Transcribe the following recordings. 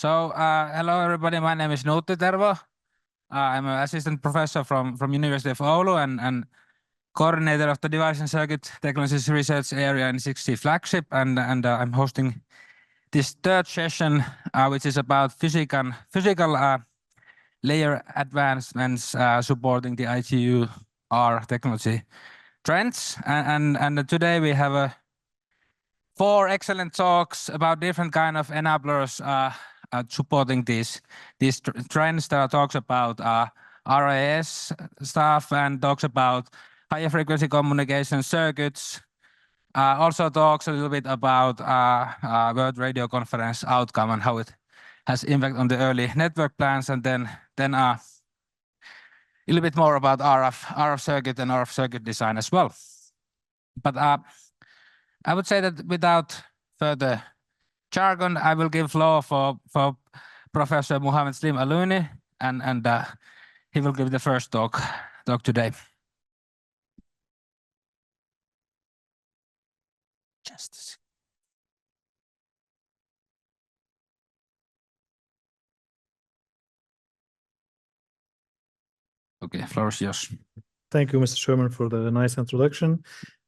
Hello everybody. My name is Nuutti Tervo. I'm an assistant professor from University of Oulu and coordinator of the Device and Circuit Technologies Research Area in 6G Flagship, and I'm hosting this third session, which is about physical layer advancements supporting the ITU-R technology trends. And today we have 4 excellent talks about different kind of enablers supporting these trends. There are talks about RIS stuff and talks about higher frequency communication circuits. Also talks a little bit about World Radio Conference outcome and how it has impact on the early network plans, and then a little bit more about RF circuit and RF circuit design as well. But I would say that without further jargon, I will give floor for Professor Mohamed-Slim Alouini, and he will give the first talk today. Just a second. Okay, floor is yours. Thank you, Mr. Sherman, for the nice introduction.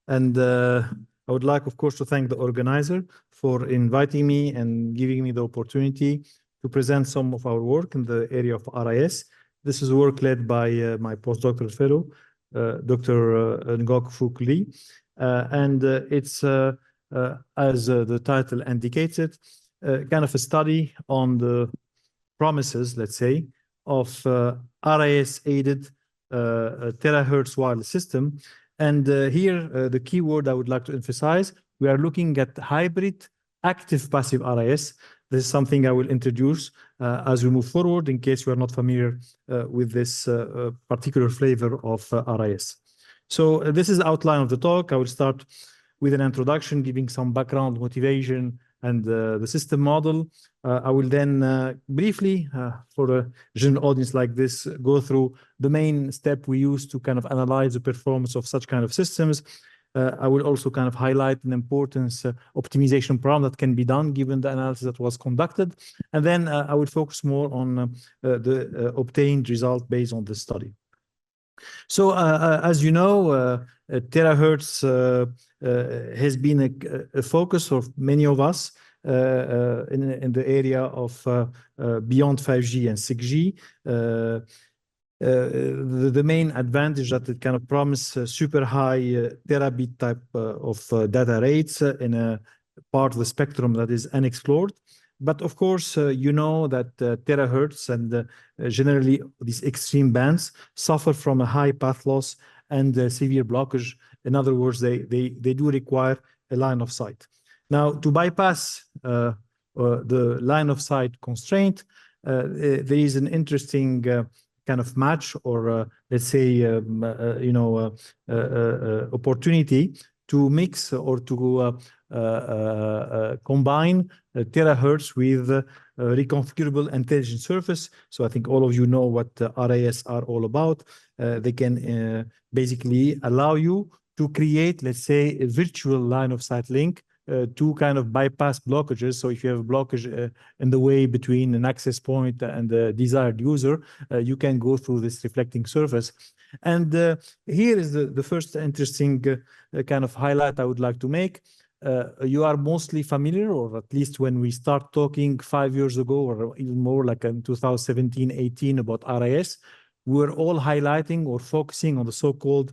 And I would like, of course, to thank the organizer for inviting me and giving me the opportunity to present some of our work in the area of RIS. This is work led by my postdoctoral fellow, Dr. Ngoc Phuc Ly. And it's, as the title indicates it, kind of a study on the promises, let's say, of RIS-aided terahertz wireless system. And here, the key word I would like to emphasize, we are looking at hybrid active-passive RIS. This is something I will introduce as we move forward in case you are not familiar with this particular flavor of RIS. So this is the outline of the talk. I will start with an introduction, giving some background, motivation, and the system model. I will then briefly, for a general audience like this, go through the main step we use to kind of analyze the performance of such kind of systems. I will also kind of highlight an importance optimization problem that can be done given the analysis that was conducted. And then I would focus more on the obtained result based on this study. So as you know, terahertz has been a focus of many of us in the area of beyond 5G and 6G. The main advantage that it kind of promises super high terabit type of data rates in a part of the spectrum that is unexplored. But of course, you know that terahertz and generally these extreme bands suffer from a high path loss and severe blockage. In other words, they do require a line of sight. Now, to bypass the line of sight constraint, there is an interesting kind of match, or let's say, opportunity to mix or to combine terahertz with reconfigurable intelligent surface. So I think all of you know what RIS are all about. They can basically allow you to create, let's say, a virtual line of sight link to kind of bypass blockages. So if you have a blockage in the way between an access point and the desired user, you can go through this reflecting surface. And here is the first interesting kind of highlight I would like to make. You are mostly familiar, or at least when we start talking 5 years ago, or even more like in 2017-18 about RIS, we were all highlighting or focusing on the so-called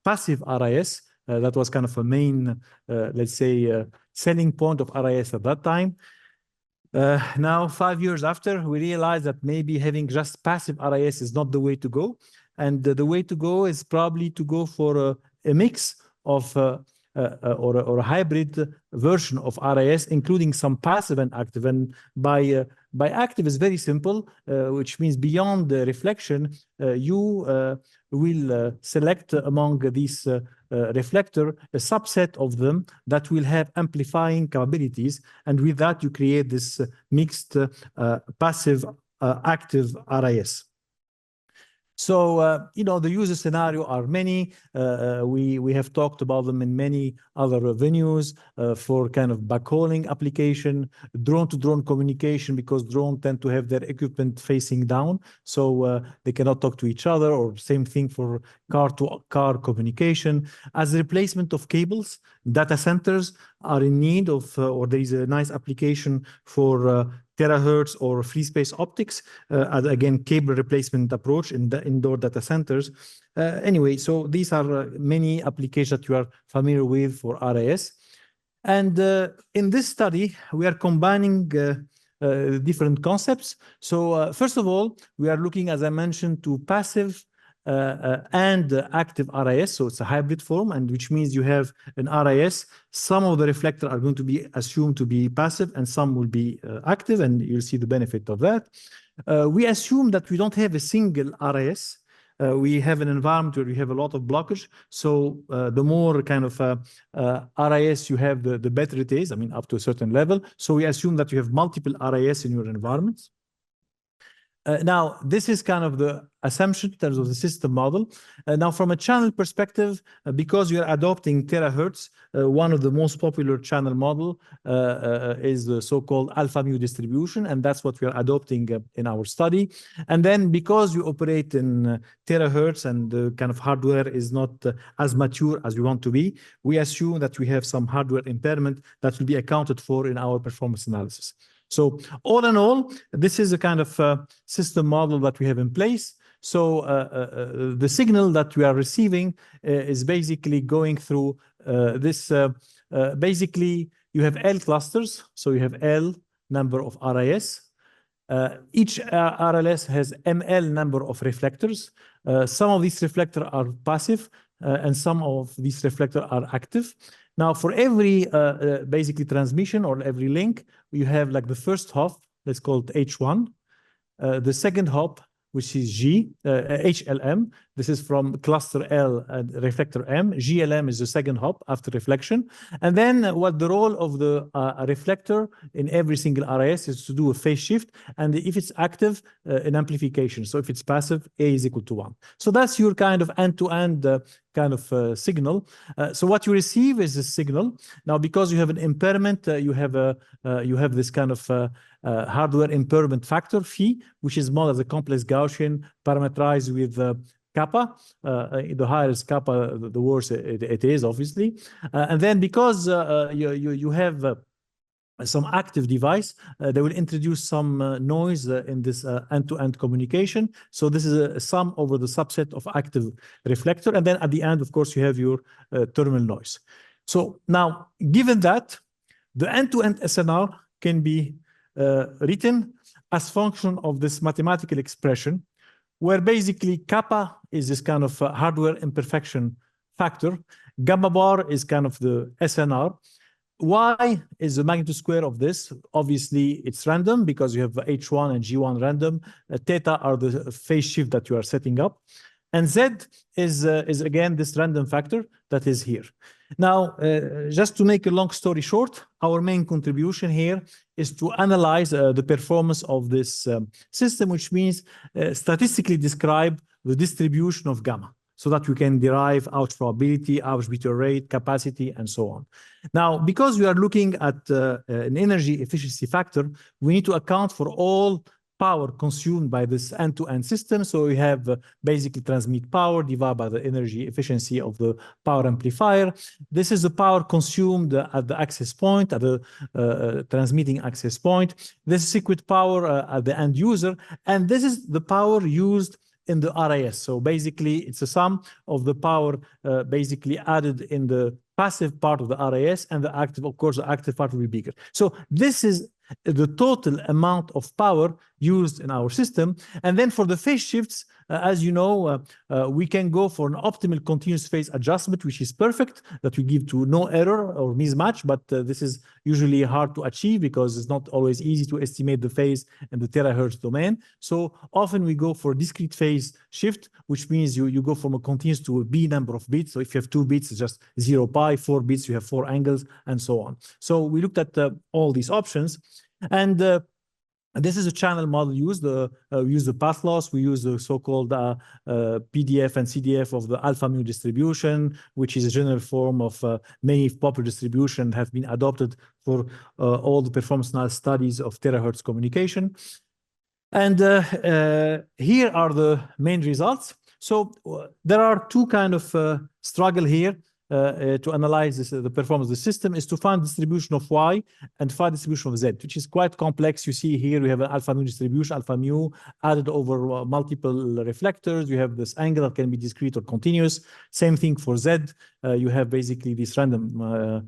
passive RIS. That was kind of a main, let's say, selling point of RIS at that time. Now, 5 years after, we realize that maybe having just passive RIS is not the way to go. And the way to go is probably to go for a mix of or a hybrid version of RIS, including some passive and active. And by active is very simple, which means beyond the reflection, you will select among these reflector a subset of them that will have amplifying capabilities. And with that, you create this mixed passive active RIS. So, you know, the user scenario are many. We have talked about them in many other venues for kind of backhauling application, drone-to-drone communication, because drones tend to have their equipment facing down, so they cannot talk to each other, or same thing for car-to-car communication. As a replacement of cables, data centers are in need of, or there is a nice application for terahertz or free space optics, again, cable replacement approach in the indoor data centers. Anyway, so these are many applications that you are familiar with for RIS. And in this study, we are combining different concepts. So first of all, we are looking, as I mentioned, to passive and active RIS. So it's a hybrid form, and which means you have an RIS. Some of the reflectors are going to be assumed to be passive, and some will be active, and you'll see the benefit of that. We assume that we don't have a single RIS. We have an environment where we have a lot of blockage. So the more kind of RIS you have, the better it is, I mean, up to a certain level. So we assume that you have multiple RIS in your environments. Now, this is kind of the assumption in terms of the system model. Now, from a channel perspective, because we are adopting terahertz, one of the most popular channel model is the so-called alpha mu distribution, and that's what we are adopting in our study. And then because you operate in terahertz and the kind of hardware is not as mature as we want to be, we assume that we have some hardware impairment that will be accounted for in our performance analysis. So all in all, this is a kind of system model that we have in place. So the signal that we are receiving is basically going through this. Basically, you have L clusters. So you have L number of RIS. Each RLS has ML number of reflectors. Some of these reflectors are passive, and some of these reflectors are active. Now, for every basically transmission or every link, you have like the first hop, let's call it H1. The second hop, which is HLM. This is from cluster L and reflector M. GLM is the second hop after reflection. And then what the role of the reflector in every single RIS is to do a phase shift. And if it's active, an amplification. So if it's passive, A is equal to 1. So that's your kind of end-to-end kind of signal. So what you receive is a signal. Now, because you have an impairment, you have this kind of hardware impairment factor phi, which is modeled as a complex Gaussian parameterized with kappa. The higher is kappa, the worse it is, obviously. And then because you have some active device, they will introduce some noise in this end-to-end communication. So this is a sum over the subset of active reflector. And then at the end, of course, you have your terminal noise. So now, given that, the end-to-end SNR can be written as function of this mathematical expression, where basically kappa is this kind of hardware imperfection factor. Gamma bar is kind of the SNR. Y is the magnitude square of this. Obviously, it's random because you have H1 and G1 random. Theta are the phase shift that you are setting up. And Z is again this random factor that is here. Now, just to make a long story short, our main contribution here is to analyze the performance of this system, which means statistically describe the distribution of gamma, so that we can derive outage probability, outage beta rate, capacity, and so on. Now, because we are looking at an energy efficiency factor, we need to account for all power consumed by this end-to-end system. So we have basically transmit power divided by the energy efficiency of the power amplifier. This is the power consumed at the access point, at the transmitting access point. This is circuit power at the end user. And this is the power used in the RIS. So basically, it's a sum of the power basically added in the passive part of the RIS and the active. Of course, the active part will be bigger. So this is the total amount of power used in our system. And then for the phase shifts, as you know, we can go for an optimal continuous phase adjustment, which is perfect, that we give to no error or mismatch. But this is usually hard to achieve because it's not always easy to estimate the phase in the terahertz domain. So often we go for discrete phase shift, which means you go from a continuous to a B number of bits. So if you have 2 bits, it's just 0 pi, 4 bits, you have 4 angles, and so on. So we looked at all these options. And This is a channel model used. We use the path loss. We use the so-called PDF and CDF of the alpha mu distribution, which is a general form of many popular distribution, have been adopted for all the performance analysis studies of terahertz communication. And here are the main results. So there are two kind of struggle here to analyze this, the performance of the system, is to find distribution of Y and find distribution of Z, which is quite complex. You see here we have an alpha mu distribution, alpha mu added over multiple reflectors. You have this angle that can be discrete or continuous. Same thing for Z. You have basically these random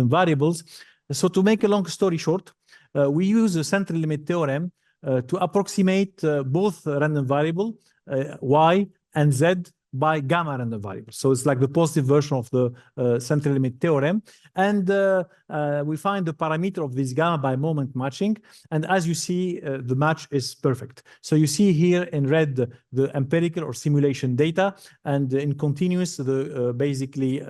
variables. So to make a long story short, we use the central limit theorem to approximate both random variable Y and Z by gamma random variable. So it's like the positive version of the central limit theorem. And we find the parameter of this gamma by moment matching. And as you see, the match is perfect. So you see here in red the empirical or simulation data, and in continuous the basically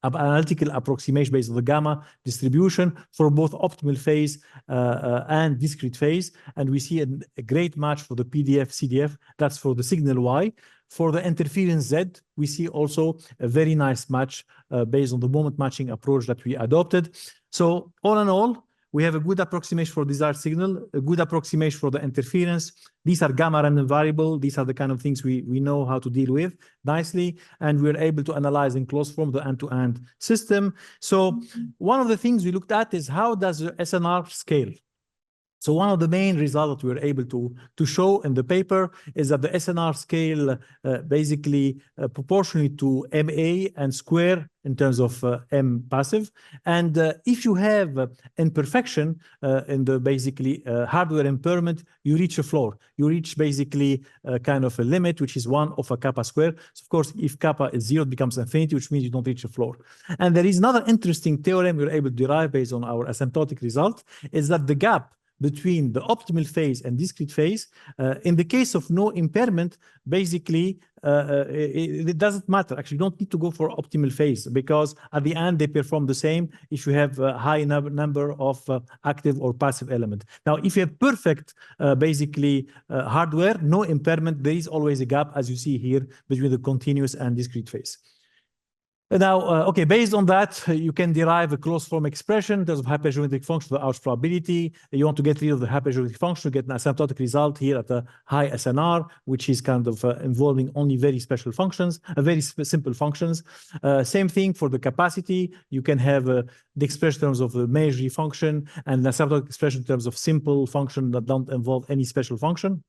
analytical approximation based on the gamma distribution for both optimal phase and discrete phase. And we see a great match for the PDF, CDF. That's for the signal Y. For the interference Z, we see also a very nice match based on the moment matching approach that we adopted. So all in all, we have a good approximation for desired signal, a good approximation for the interference. These are gamma random variable. These are the kind of things we know how to deal with nicely. And we're able to analyze in closed form the end-to-end system. So one of the things we looked at is how does the SNR scale? So one of the main results we were able to show in the paper is that the SNR scale basically proportionally to MA and square in terms of M passive. And if you have imperfection in the basically hardware impairment, you reach a floor. You reach basically kind of a limit, which is 1 of a kappa square. So of course, if kappa is 0, it becomes infinity, which means you don't reach a floor. And there is another interesting theorem we were able to derive based on our asymptotic result, is that the gap between the optimal phase and discrete phase, in the case of no impairment, basically, it doesn't matter. Actually, you don't need to go for optimal phase because at the end, they perform the same if you have a high number of active or passive element. Now, if you have perfect, basically, hardware, no impairment, there is always a gap, as you see here, between the continuous and discrete phase. Now, okay, based on that, you can derive a closed form expression in terms of hypergeometric function of the Ausch probability. You want to get rid of the hypergeometric function, get an asymptotic result here at a high SNR, which is kind of involving only very special functions, very simple functions. Same thing for the capacity. You can have the expression in terms of the Meiji function and the asymptotic expression in terms of simple function that don't involve any special function.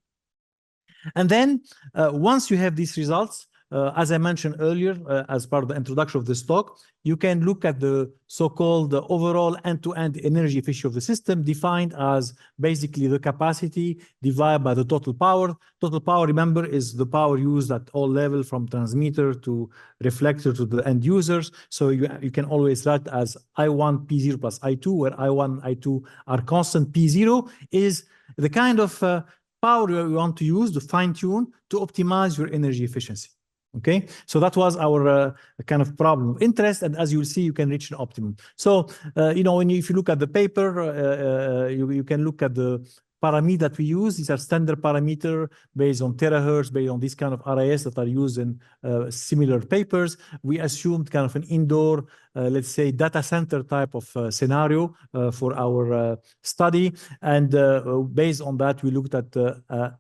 And then once you have these results, as I mentioned earlier, as part of the introduction of this talk, you can look at the so-called overall end-to-end energy efficiency of the system, defined as basically the capacity divided by the total power. Total power, remember, is the power used at all levels from transmitter to reflector to the end users. So you can always write as I1 P0 plus I2, where I1 and I2 are constant. P0 is the kind of power you want to use to fine-tune to optimize your energy efficiency. Okay, so that was our kind of problem of interest, and as you'll see, you can reach an optimum. So, you know, if you look at the paper, you can look at the parameter that we use. These are standard parameter based on terahertz, based on this kind of RIS that are used in similar papers. We assumed kind of an indoor, let's say, data center type of scenario for our study. And based on that, we looked at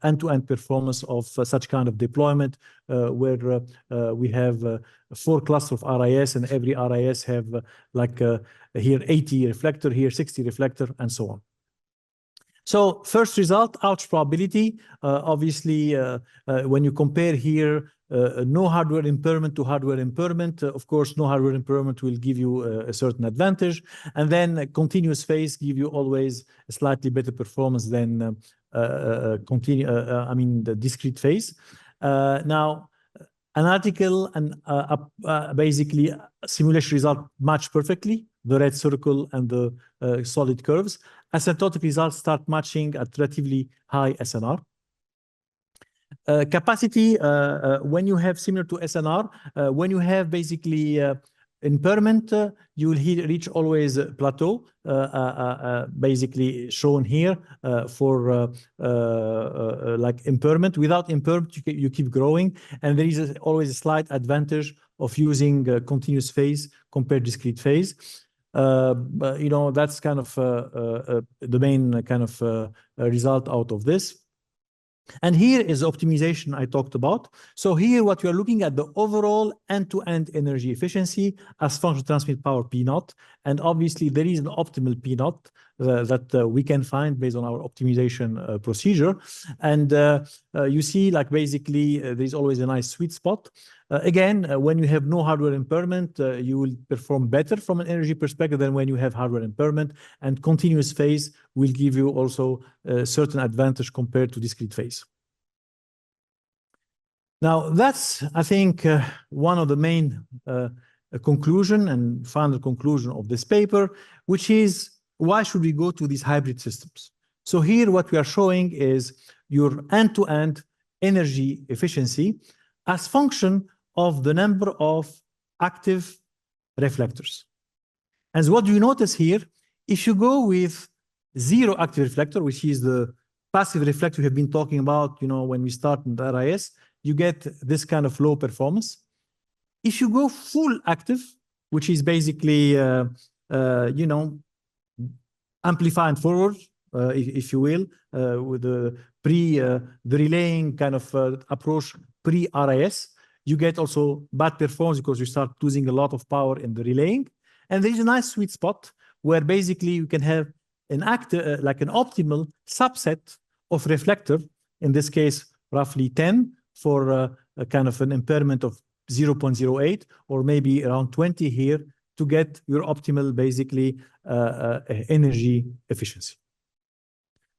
end-to-end performance of such kind of deployment, where we have 4 clusters of RIS, and every RIS have like here 80 reflector, here 60 reflector, and so on. So first result, Ausch probability. Obviously, when you compare here no hardware impairment to hardware impairment, of course, no hardware impairment will give you a certain advantage. And then continuous phase give you always a slightly better performance than the discrete phase. Now, analytical and basically simulation result match perfectly, the red circle and the solid curves. Asymptotic results start matching at relatively high SNR. Capacity, when you have similar to SNR, when you have basically impairment, you will reach always a plateau, basically shown here for like impairment. Without impairment, you keep growing, and there is always a slight advantage of using continuous phase compared to discrete phase. But, you know, that's kind of the main kind of result out of this. And here is optimization I talked about. So here what we are looking at the overall end-to-end energy efficiency as function transmit power P naught. And obviously there is an optimal P naught that we can find based on our optimization procedure. And you see like basically there's always a nice sweet spot. Again, when you have no hardware impairment, you will perform better from an energy perspective than when you have hardware impairment, and continuous phase will give you also a certain advantage compared to discrete phase. Now, that's, I think, one of the main conclusion and final conclusion of this paper, which is why should we go to these hybrid systems? So here what we are showing is your end-to-end energy efficiency as function of the number of active reflectors. And what do you notice here? If you go with zero active reflector, which is the passive reflector we have been talking about, you know, when we start in the RIS, you get this kind of low performance. If you go full active, which is basically, you know, amplify and forward, if you will, with the relaying kind of approach pre-RIS, you get also bad performance because you start losing a lot of power in the relaying. And there is a nice sweet spot where basically you can have an active, like an optimal subset of reflector, in this case, roughly 10 for a kind of an impairment of 0.08 or maybe around 20 here to get your optimal, basically, energy efficiency.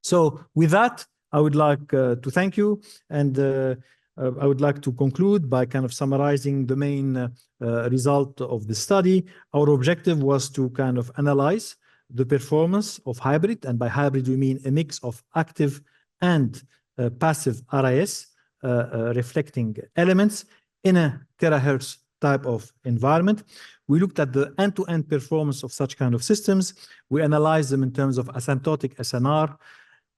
So with that, I would like to thank you, and I would like to conclude by kind of summarizing the main result of the study. Our objective was to kind of analyze the performance of hybrid, and by hybrid we mean a mix of active and passive RIS reflecting elements in a terahertz type of environment. We looked at the end-to-end performance of such kind of systems. We analyzed them in terms of asymptotic SNR,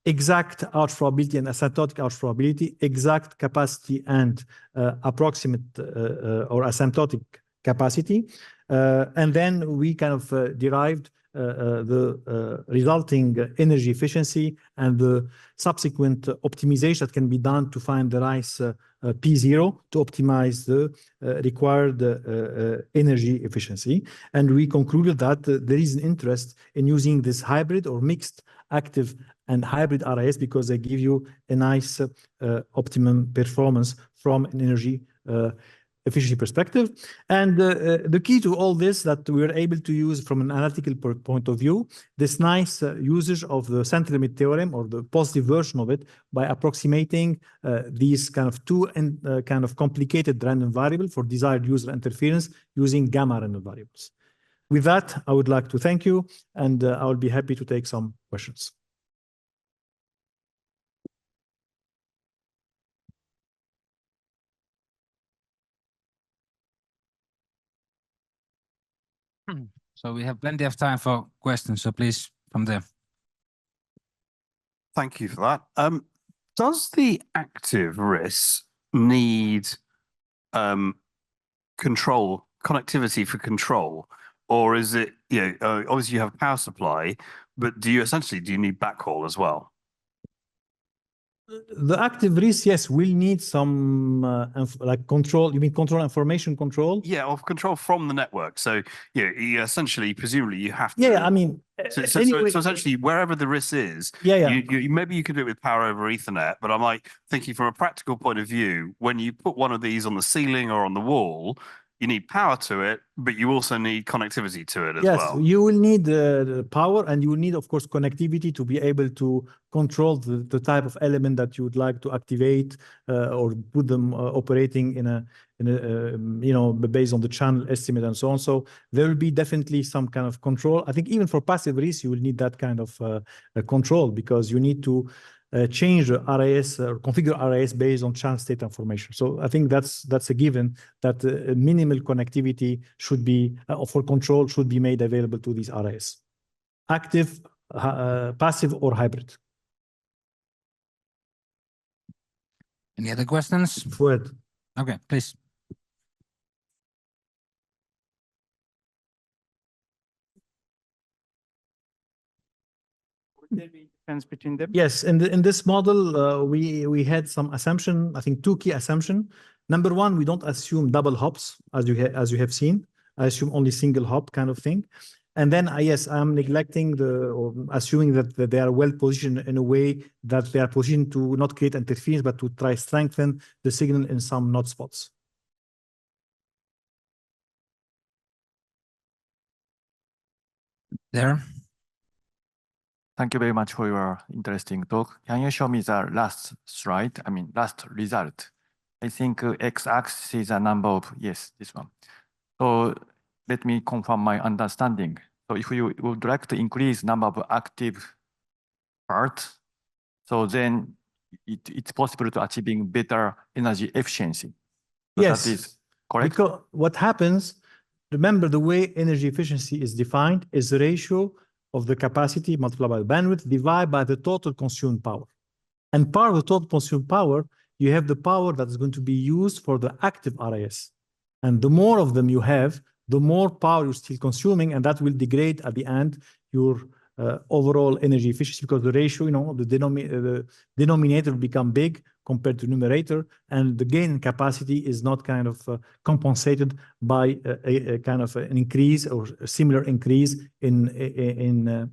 exact arch probability and asymptotic arch probability, exact capacity and approximate or asymptotic capacity. And then we kind of derived the resulting energy efficiency and the subsequent optimization that can be done to find the nice P0 to optimize the required energy efficiency. And we concluded that there is an interest in using this hybrid or mixed active and hybrid RIS because they give you a nice optimum performance from an energy efficiency perspective. And the key to all this that we are able to use from an analytical point of view, this nice usage of the center limit theorem or the positive version of it by approximating these kind of two kind of complicated random variables for desired user interference using gamma random variables. With that, I would like to thank you, and I will be happy to take some questions. So we have plenty of time for questions, so please come there. Thank you for that. Does the active RIS need control, connectivity for control, or is it, you know, obviously you have power supply, but do you need backhaul as well? The active RIS, yes, will need some like control. You mean control information control? Yeah, of control from the network. So yeah, you essentially, presumably, you have to. Yeah, I mean, so anyway, so essentially, wherever the RIS is, maybe you could do it with power over Ethernet. But I'm like thinking from a practical point of view, when you put one of these on the ceiling or on the wall, you need power to it, but you also need connectivity to it as well. Yes, you will need the power, and you will need, of course, connectivity to be able to control the type of element that you would like to activate or put them operating in a you know, based on the channel estimate and so on. So there will be definitely some kind of control. I think even for passive RIS, you will need that kind of control because you need to change the RIS or configure RIS based on channel state information. So I think that's a given that minimal connectivity should be for control should be made available to these RIS, active, passive, or hybrid. Any other questions? Go ahead. Okay, please. Would there be difference between them? Yes, in this model, we had some assumption. I think two key assumption. Number one, we don't assume double hops as you have seen. I assume only single hop kind of thing. And then yes, I'm neglecting or assuming that they are well positioned in a way that they are positioned to not create interference, but to try strengthen the signal in some node spots. There. Thank you very much for your interesting talk. Can you show me the last slide? I mean, last result. I think x-axis is a number of, yes, this one. So let me confirm my understanding. So if you would like to increase number of active parts, so then it's possible to achieving better energy efficiency. So yes, that is correct. Because what happens, remember the way energy efficiency is defined is the ratio of the capacity multiplied by the bandwidth divided by the total consumed power. And part of the total consumed power, you have the power that is going to be used for the active RIS. And the more of them you have, the more power you're still consuming, and that will degrade at the end your overall energy efficiency, because the ratio, the denominator will become big compared to numerator, and the gain in capacity is not kind of compensated by a kind of an increase or a similar increase the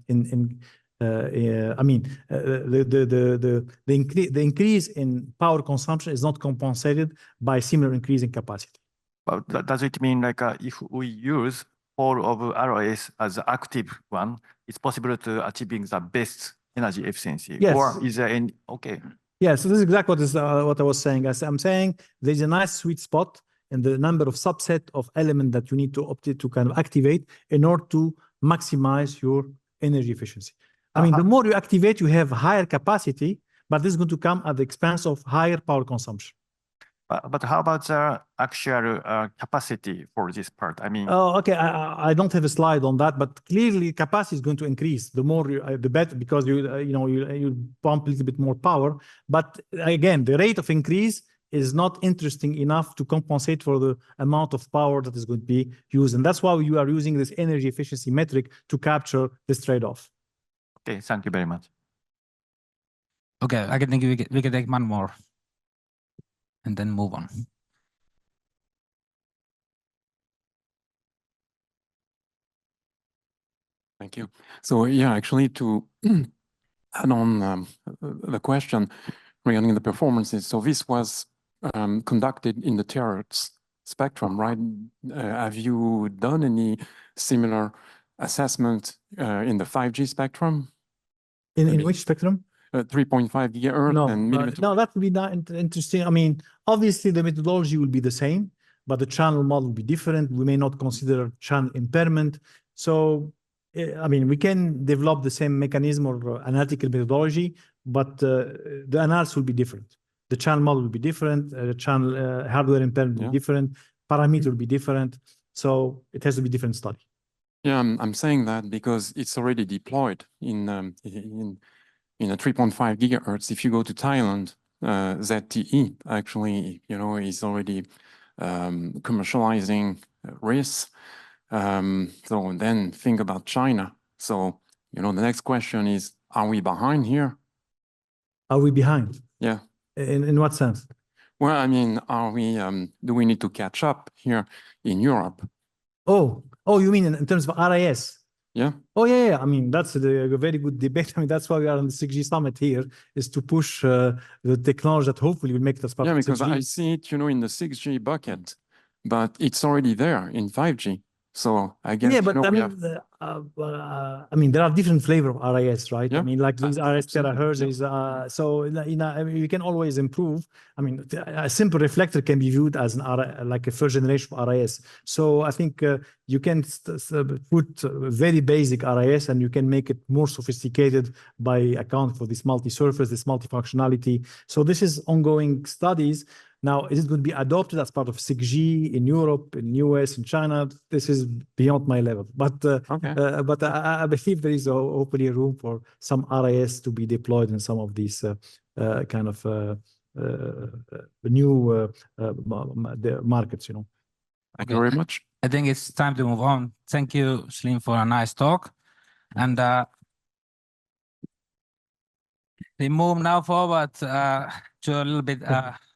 increase in power consumption is not compensated by similar increase in capacity. But does it mean like if we use all of RIS as the active one, it's possible to achieving the best energy efficiency? Yes. Or is there any, okay. Yeah, so this is exactly what I was saying. As I'm saying, there's a nice sweet spot in the number of subset of elements that you need to kind of activate in order to maximize your energy efficiency. I mean, the more you activate, you have higher capacity, but this is going to come at the expense of higher power consumption. But how about the actual capacity for this part? I mean, oh, okay. I don't have a slide on that, but clearly capacity is going to increase. The more the better, because you pump a little bit more power. But again, the rate of increase is not interesting enough to compensate for the amount of power that is going to be used, and that's why you are using this energy efficiency metric to capture this trade-off. Okay, thank you very much. Okay, I think we can take one more and then move on. Thank you. So yeah, actually to add on the question regarding the performances. So this was conducted in the THz spectrum, right? Have you done any similar assessment in the 5G spectrum? In which spectrum? 3.5 gigahertz and millimeter. No, that would be not interesting. I mean, obviously the methodology will be the same, but the channel model will be different. We may not consider channel impairment. So, I mean, we can develop the same mechanism or analytical methodology, but the analysis will be different. The channel model will be different. The channel hardware impairment will be different. Parameter will be different. So it has to be different study. Yeah, I'm saying that because it's already deployed in a 3.5 gigahertz. If you go to Thailand, ZTE actually, is already commercializing RIS. So then think about China. So, the next question is, are we behind here? Are we behind? Yeah. In what sense? Well, I mean, do we need to catch up here in Europe? Oh, you mean in terms of RIS? Yeah. Oh, yeah. I mean, that's a very good debate. I mean, that's why we are on the 6G summit here, is to push the technology that hopefully will make it as part of 6G. Yeah, because I see it, in the 6G bucket, but it's already there in 5G. So I guess, yeah, but you know, I mean, there are different flavor of RIS, right? Yeah. I mean, like these RIS terahertz absolutely. is, so, you know, I mean, you can always improve. I mean, a simple reflector can be viewed as like a first generation of RIS. So I think you can put very basic RIS and you can make it more sophisticated by account for this multi-surface, this multifunctionality. So this is ongoing studies. Now, is it going to be adopted as part of 6G in Europe, in US, in China? This is beyond my level. But I believe there is hopefully room for some RIS to be deployed in some of these kind of new markets, you know. Thank you very much. I think it's time to move on. Thank you, Slim, for a nice talk. And we move now forward to a little bit,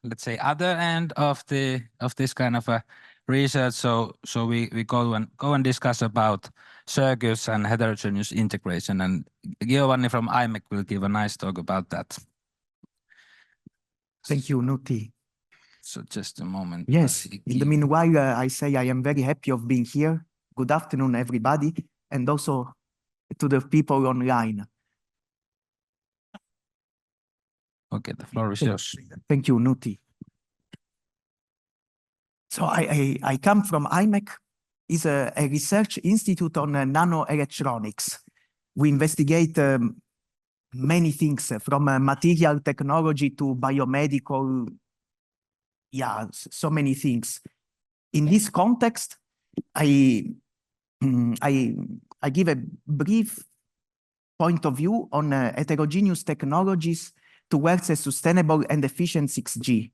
let's say, other end of this kind of a research. So we go and discuss about circuits and heterogeneous integration. And Giovanni from IMEC will give a nice talk about that. Thank you, Nuutti. So just a moment. Yes. In the meanwhile, I say I am very happy of being here. Good afternoon, everybody, and also to the people online. Okay, the floor is yours. Thank you, Nuutti. So I come from IMEC. It's a research institute on nanoelectronics. We investigate many things from material technology to biomedical, yeah, so many things. In this context, I give a brief point of view on heterogeneous technologies towards a sustainable and efficient 6G.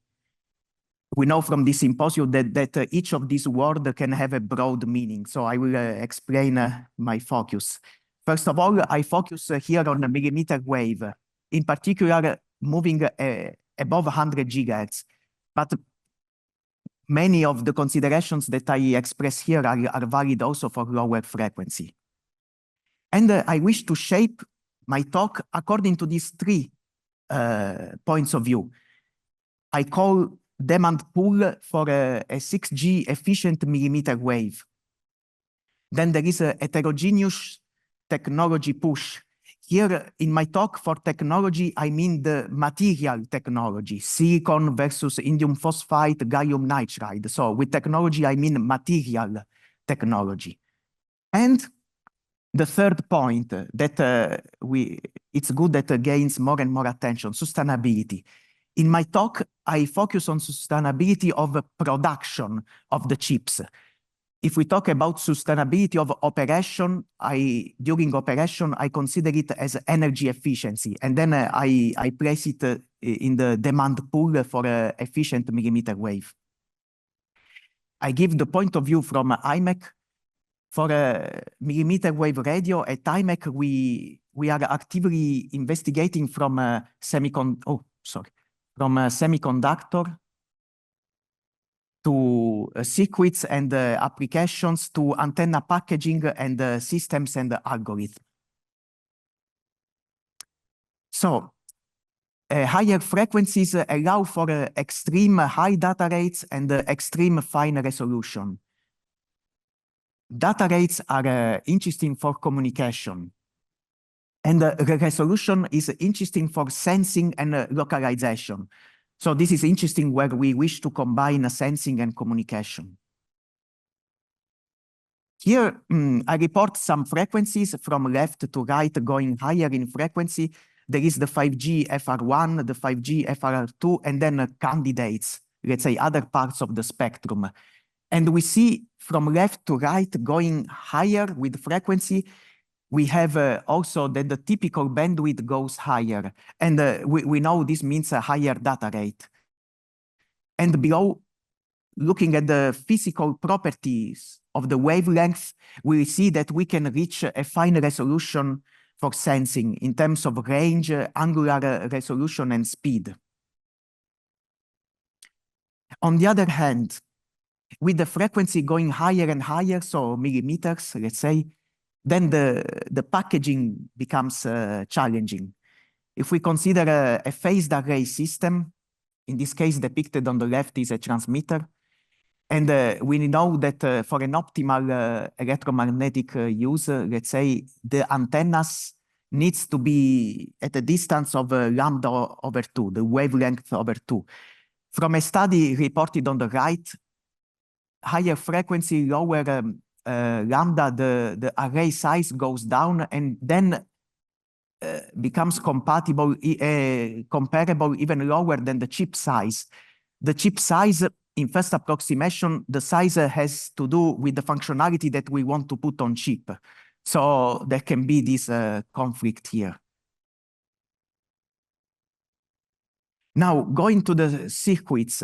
We know from this symposium that each of these words can have a broad meaning. So I will explain my focus. First of all, I focus here on mmWave, in particular, moving above 100 gigahertz. But many of the considerations that I express here are valid also for lower frequency. And I wish to shape my talk according to these three points of view. I call demand pool for a 6G efficient mmWave. Then there is a heterogeneous technology push. Here in my talk for technology, I mean the material technology, silicon versus indium phosphide, gallium nitride. So with technology, I mean material technology. And the third point that it's good that gains more and more attention, sustainability. In my talk, I focus on sustainability of production of the chips. If we talk about sustainability of operation, during operation, I consider it as energy efficiency. And then I place it in the demand pool for efficient mmWave. I give the point of view from IMEC. For a mmWave radio at IMEC, we are actively investigating from semiconductor to circuits and applications to antenna packaging and systems and algorithms. So higher frequencies allow for extreme high data rates and extreme fine resolution. Data rates are interesting for communication. And the resolution is interesting for sensing and localization. So this is interesting where we wish to combine sensing and communication. Here, I report some frequencies from left to right going higher in frequency. There is the 5G FR1, the 5G FR2, and then candidates, let's say other parts of the spectrum. And we see from left to right going higher with frequency. We have also that the typical bandwidth goes higher. And we know this means a higher data rate. And below, looking at the physical properties of the wavelength, we see that we can reach a fine resolution for sensing in terms of range, angular resolution, and speed. On the other hand, with the frequency going higher and higher, so millimeters, let's say, then the packaging becomes challenging. If we consider a phased array system, in this case depicted on the left is a transmitter, And we know that for an optimal electromagnetic use, let's say the antennas needs to be at a distance of lambda over 2, the wavelength over 2. From a study reported on the right, higher frequency, lower lambda, the array size goes down and then becomes comparable even lower than the chip size. The chip size, in first approximation, the size has to do with the functionality that we want to put on chip. So there can be this conflict here. Now, going to the circuits,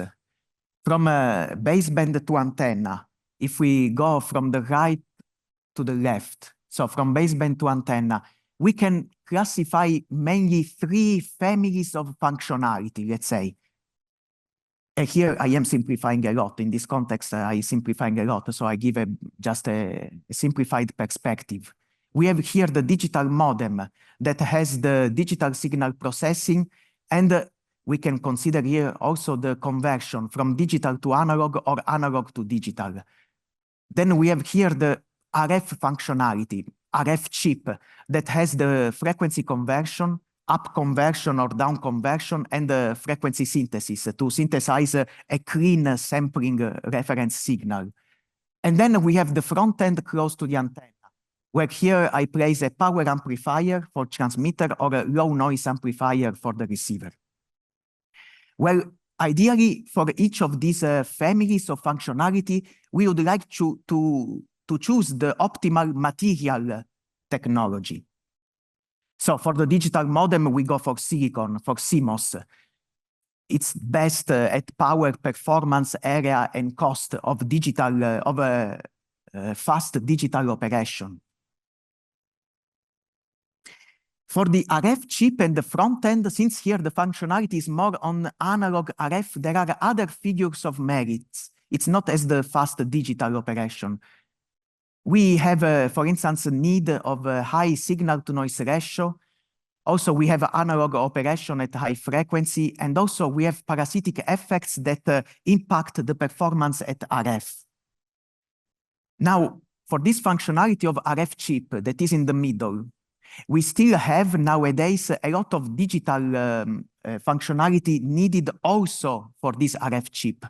from baseband to antenna, if we go from the right to the left, so from baseband to antenna, we can classify mainly 3 families of functionality, let's say. And here I am simplifying a lot. In this context, I'm simplifying a lot, so I give just a simplified perspective. We have here the digital modem that has the digital signal processing, and we can consider here also the conversion from digital to analog or analog to digital. Then we have here the RF functionality, RF chip, that has the frequency conversion, up conversion or down conversion, and the frequency synthesis to synthesize a clean sampling reference signal. And then we have the front end close to the antenna, where here I place a power amplifier for transmitter or a low noise amplifier for the receiver. Well, ideally, for each of these families of functionality, we would like to choose the optimal material technology. So for the digital modem, we go for silicon, for CMOS. It's best at power, performance, area, and cost of digital, fast digital operation. For the RF chip and the front end, since here the functionality is more on analog RF, there are other figures of merits. It's not as the fast digital operation. We have, for instance, a need of a high signal-to-noise ratio. Also, we have analog operation at high frequency, and also we have parasitic effects that impact the performance at RF. Now, for this functionality of RF chip that is in the middle, we still have nowadays a lot of digital functionality needed also for this RF chip.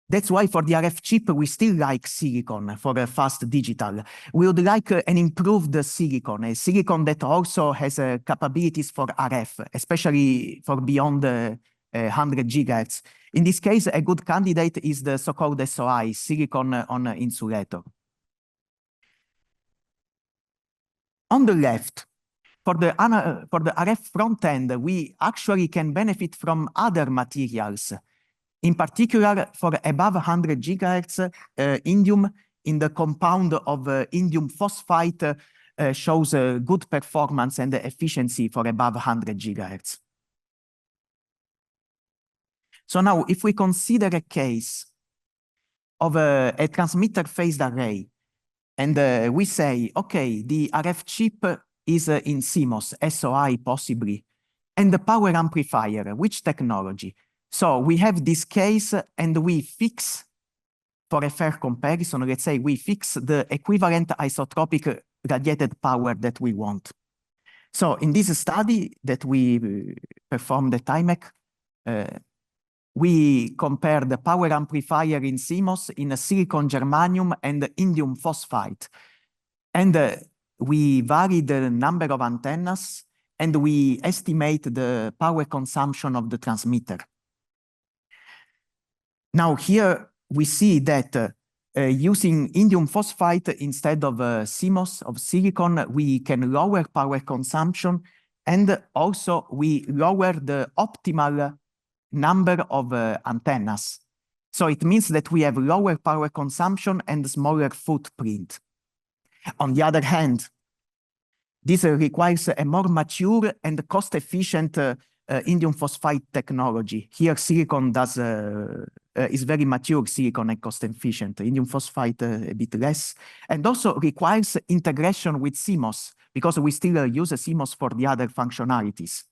That's why for the RF chip, we still like silicon for a fast digital. We would like an improved silicon, a silicon that also has capabilities for RF, especially for beyond 100 gigahertz. In this case, a good candidate is the so-called SOI, silicon on insulator. On the left, for the RF front end, we actually can benefit from other materials. In particular, for above 100 gigahertz, indium in the compound of indium phosphide shows a good performance and efficiency for above 100 gigahertz. So now, if we consider a case of a transmitter phased array, and we say, okay, the RF chip is in CMOS, SOI possibly, and the power amplifier, which technology? So we have this case and we fix, for a fair comparison, let's say we fix the equivalent isotropic radiated power that we want. So in this study that we performed at IMEC, we compare the power amplifier in CMOS in a silicon germanium and indium phosphide. And we vary the number of antennas and we estimate the power consumption of the transmitter. Now here we see that using indium phosphide instead of CMOS, of silicon, we can lower power consumption and also we lower the optimal number of antennas. So it means that we have lower power consumption and smaller footprint. On the other hand, this requires a more mature and cost-efficient indium phosphide technology. Here, silicon is very mature, silicon and cost-efficient. Indium phosphide a bit less, and also requires integration with CMOS because we still use a CMOS for the other functionalities.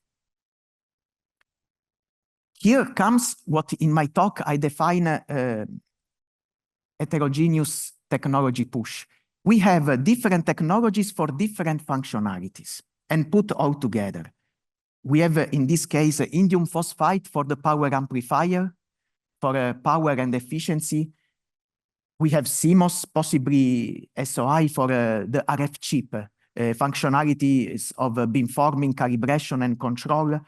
Here comes what in my talk I define heterogeneous technology push. We have different technologies for different functionalities and put all together. We have, in this case, indium phosphide for the power amplifier, for power and efficiency. We have CMOS, possibly SOI for the RF chip, functionalities of beamforming, calibration, and control.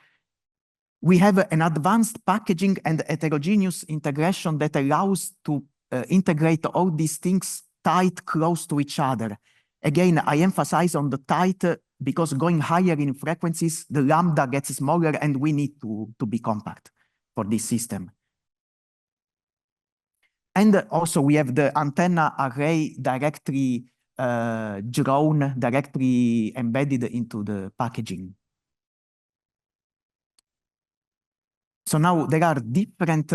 We have an advanced packaging and heterogeneous integration that allows to integrate all these things tight, close to each other. Again, I emphasize on the tight because going higher in frequencies, the lambda gets smaller and we need to be compact for this system. And also we have the antenna array directly drawn, directly embedded into the packaging. So now there are different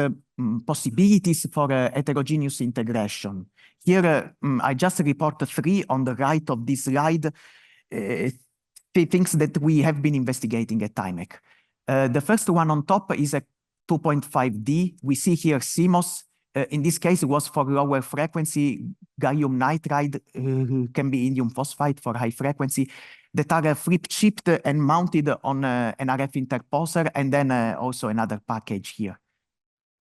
possibilities for heterogeneous integration. Here, I just report 3 on the right of this slide, things that we have been investigating at IMEC. The first one on top is a 2.5D. We see here CMOS. In this case, it was for lower frequency. Gallium nitride can be indium phosphide for high frequency, that are flip-chipped and mounted on an RF interposer, and then also another package here.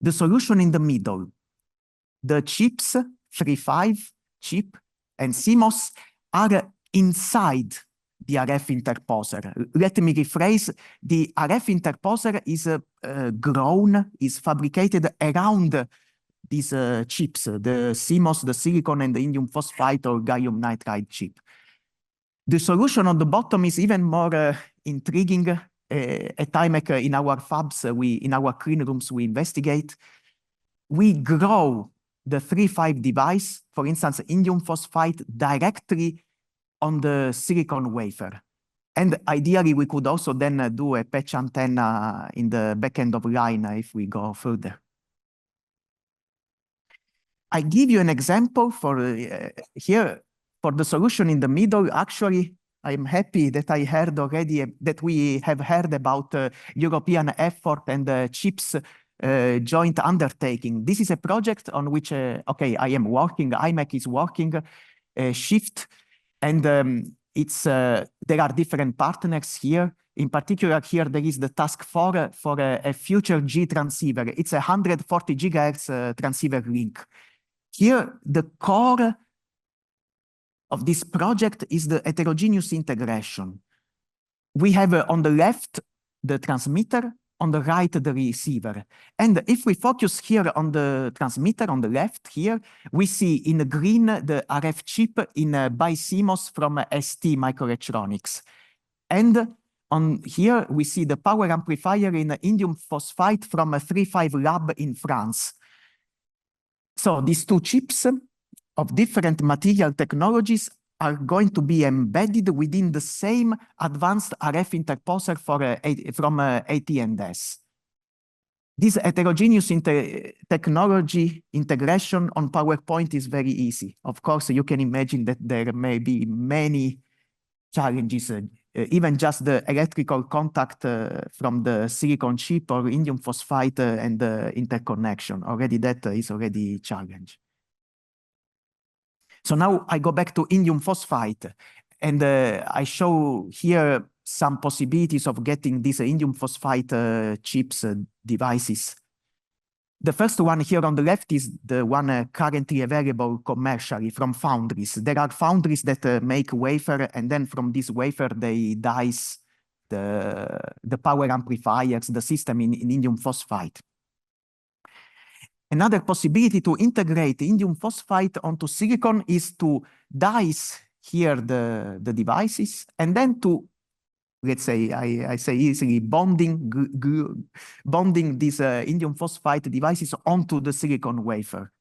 The solution in the middle, the chips, 3.5 chip and CMOS, are inside the RF interposer. Let me rephrase, the RF interposer is grown, is fabricated around these chips, the CMOS, the silicon, and the indium phosphide or gallium nitride chip. The solution on the bottom is even more intriguing. At IMEC, in our fabs, in our clean rooms, we investigate. We grow the 3.5 device, for instance, indium phosphide, directly on the silicon wafer. And ideally, we could also then do a patch antenna in the back end of line if we go further. I give you an example for here. For the solution in the middle, actually, I'm happy that I heard already that we have heard about European effort and CHIPS joint undertaking. This is a project on which, okay, I am working, IMEC is working, SHIFT, and there are different partners here. In particular, here there is the task for a future G transceiver. It's a 140 gigahertz transceiver link. Here, the core of this project is the heterogeneous integration. We have on the left the transmitter, on the right the receiver. And if we focus here on the transmitter on the left here, we see in the green the RF chip in BiCMOS from ST Microelectronics. And on here we see the power amplifier in indium phosphide from a 3.5 lab in France. So these two chips of different material technologies are going to be embedded within the same advanced RF interposer from AT&S. This heterogeneous technology integration on PowerPoint is very easy. Of course, you can imagine that there may be many challenges, even just the electrical contact from the silicon chip or indium phosphide and the interconnection. Already that is already a challenge. So now I go back to indium phosphide, and I show here some possibilities of getting these indium phosphide chips devices. The first one here on the left is the one currently available commercially from foundries. There are foundries that make wafer, and then from this wafer they dice the power amplifiers, the system in indium phosphide. Another possibility to integrate indium phosphide onto silicon is to dice here the devices, and then to, let's say, I say easily, bonding these indium phosphide devices onto the silicon wafer.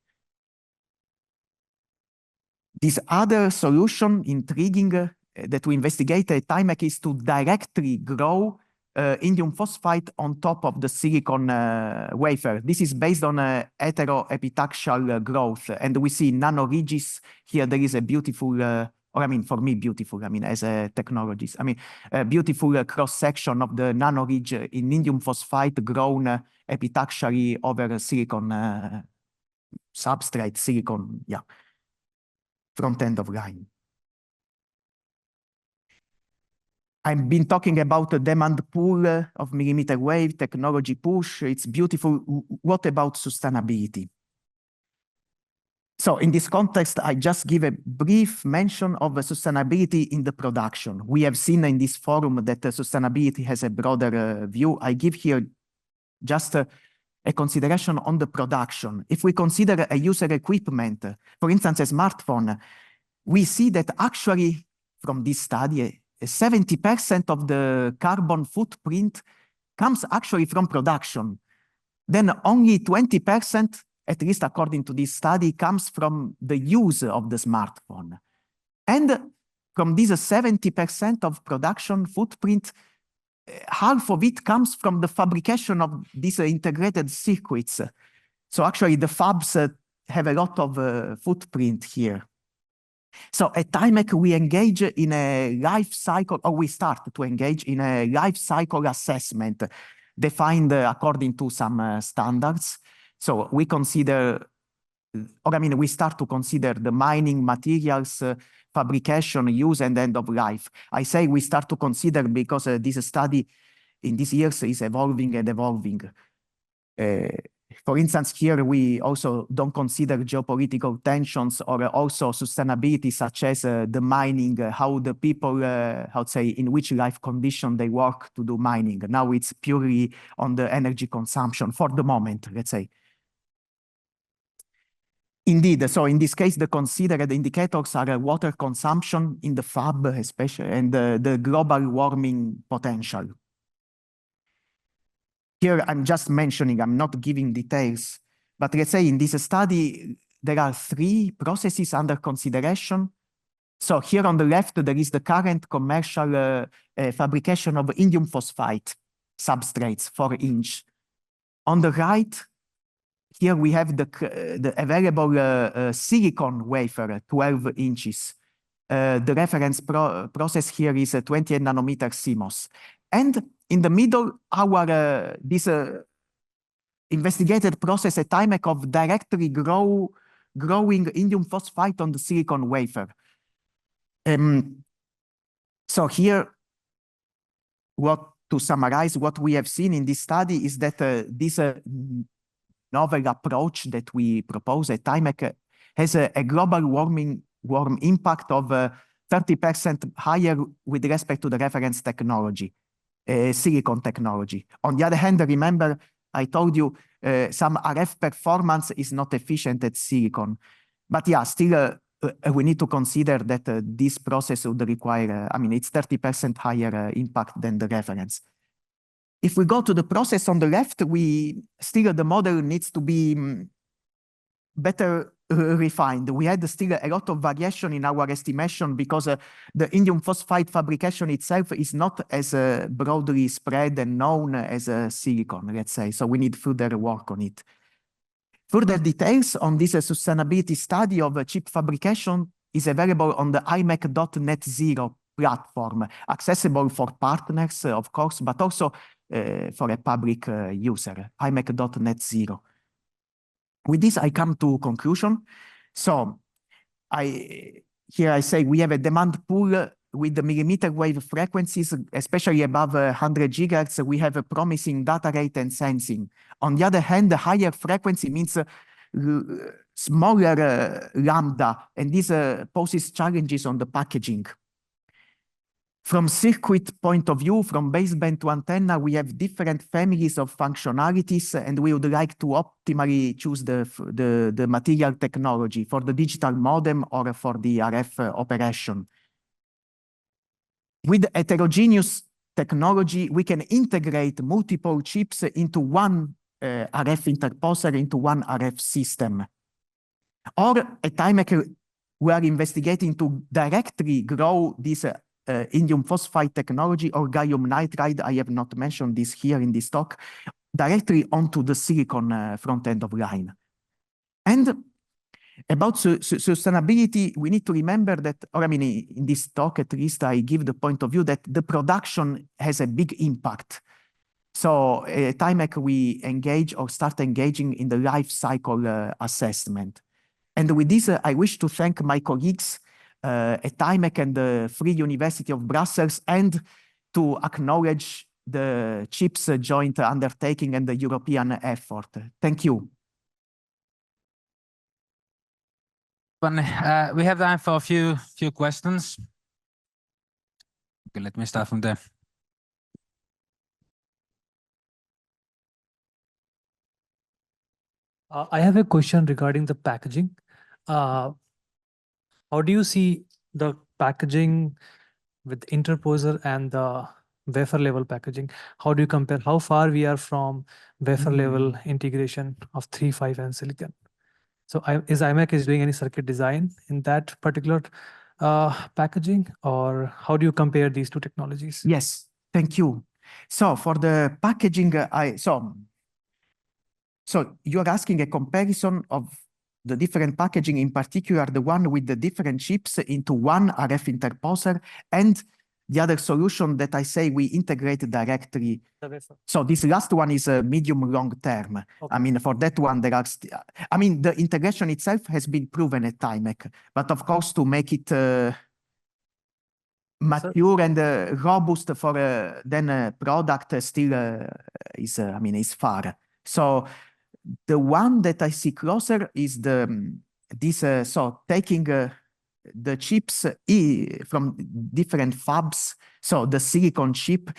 This other solution, intriguing, that we investigate at IMEC is to directly grow indium phosphide on top of the silicon wafer. This is based on a heteroepitaxial growth, and we see nano ridges. Here there is a beautiful, or I mean, for me, beautiful, I mean, as a technologist, I mean, a beautiful cross-section of the nano ridge in indium phosphide grown epitaxially over silicon substrate, silicon, yeah, front end of line. I've been talking about the demand pool of millimeter wave, technology push. It's beautiful. What about sustainability? So in this context, I just give a brief mention of sustainability in the production. We have seen in this forum that sustainability has a broader view. I give here just a consideration on the production. If we consider a user equipment, for instance, a smartphone, we see that actually from this study, 70% of the carbon footprint comes actually from production. Then only 20%, at least according to this study, comes from the use of the smartphone. And from this 70% of production footprint, half of it comes from the fabrication of these integrated circuits. So actually the fabs have a lot of footprint here. So at IMEC, we engage in a life cycle, or we start to engage in a life cycle assessment defined according to some standards. So we consider, or I mean, we start to consider the mining materials, fabrication, use, and end of life. I say we start to consider because this study in these years is evolving and evolving. For instance, here we also don't consider geopolitical tensions or also sustainability, such as the mining, how the people, how to say, in which life condition they work to do mining. Now it's purely on the energy consumption for the moment, let's say. Indeed, so in this case, the considered indicators are water consumption in the fab, especially, and the global warming potential. Here, I'm just mentioning, I'm not giving details, but let's say in this study, there are 3 processes under consideration. So here on the left, there is the current commercial fabrication of indium phosphide substrates, 4-inch. On the right, here we have the available silicon wafer, 12 inches. The reference process here is a 28 nanometer CMOS. And in the middle, our this investigated process at IMEC of directly growing indium phosphide on the silicon wafer. So here, to summarize, what we have seen in this study is that this novel approach that we propose at IMEC has a global warm impact of 30% higher with respect to the reference technology. Silicon technology. On the other hand, remember, I told you some RF performance is not efficient at silicon. But yeah, still we need to consider that this process would require, I mean, it's 30% higher impact than the reference. If we go to the process on the left, the model needs to be better refined. We had still a lot of variation in our estimation because the indium phosphide fabrication itself is not as broadly spread and known as silicon, let's say. So we need further work on it. Further details on this sustainability study of chip fabrication is available on the IMEC.net Zero platform, accessible for partners, of course, but also for a public user, IMEC.net Zero. With this, I come to conclusion. So here I say we have a demand pool with the millimeter wave frequencies, especially above 100 gigahertz. We have a promising data rate and sensing. On the other hand, the higher frequency means smaller lambda, and this poses challenges on the packaging. From circuit point of view, from baseband to antenna, we have different families of functionalities, and we would like to optimally choose the material technology for the digital modem or for the RF operation. With heterogeneous technology, we can integrate multiple chips into one RF interposer, into one RF system. Or at IMEC, we are investigating to directly grow this indium phosphide technology or gallium nitride, I have not mentioned this here in this talk, directly onto the silicon front end of line. And about sustainability, we need to remember that, or I mean, in this talk, at least I give the point of view that the production has a big impact. So at IMEC, we engage or start engaging in the life cycle assessment. And with this, I wish to thank my colleagues at IMEC and the Free University of Brussels, and to acknowledge the CHIPS joint undertaking and the European effort. Thank you. We have time for a few questions. Okay, let me start from there. I have a question regarding the packaging. How do you see the packaging with interposer and the wafer level packaging? How do you compare? How far we are from wafer level integration of 3, 5 and silicon? So is IMEC doing any circuit design in that particular packaging, or how do you compare these two technologies? Yes, thank you. So for the packaging, so you are asking a comparison of the different packaging, in particular the one with the different chips into one RF interposer, and the other solution that I say we integrate directly. So this last one is a medium long term. Okay. I mean, for that one, there are, I mean, the integration itself has been proven at IMEC, but of course, to make it mature and robust for then a product still is, I mean, is far. So the one that I see closer is so taking the chips from different fabs, so the silicon chip,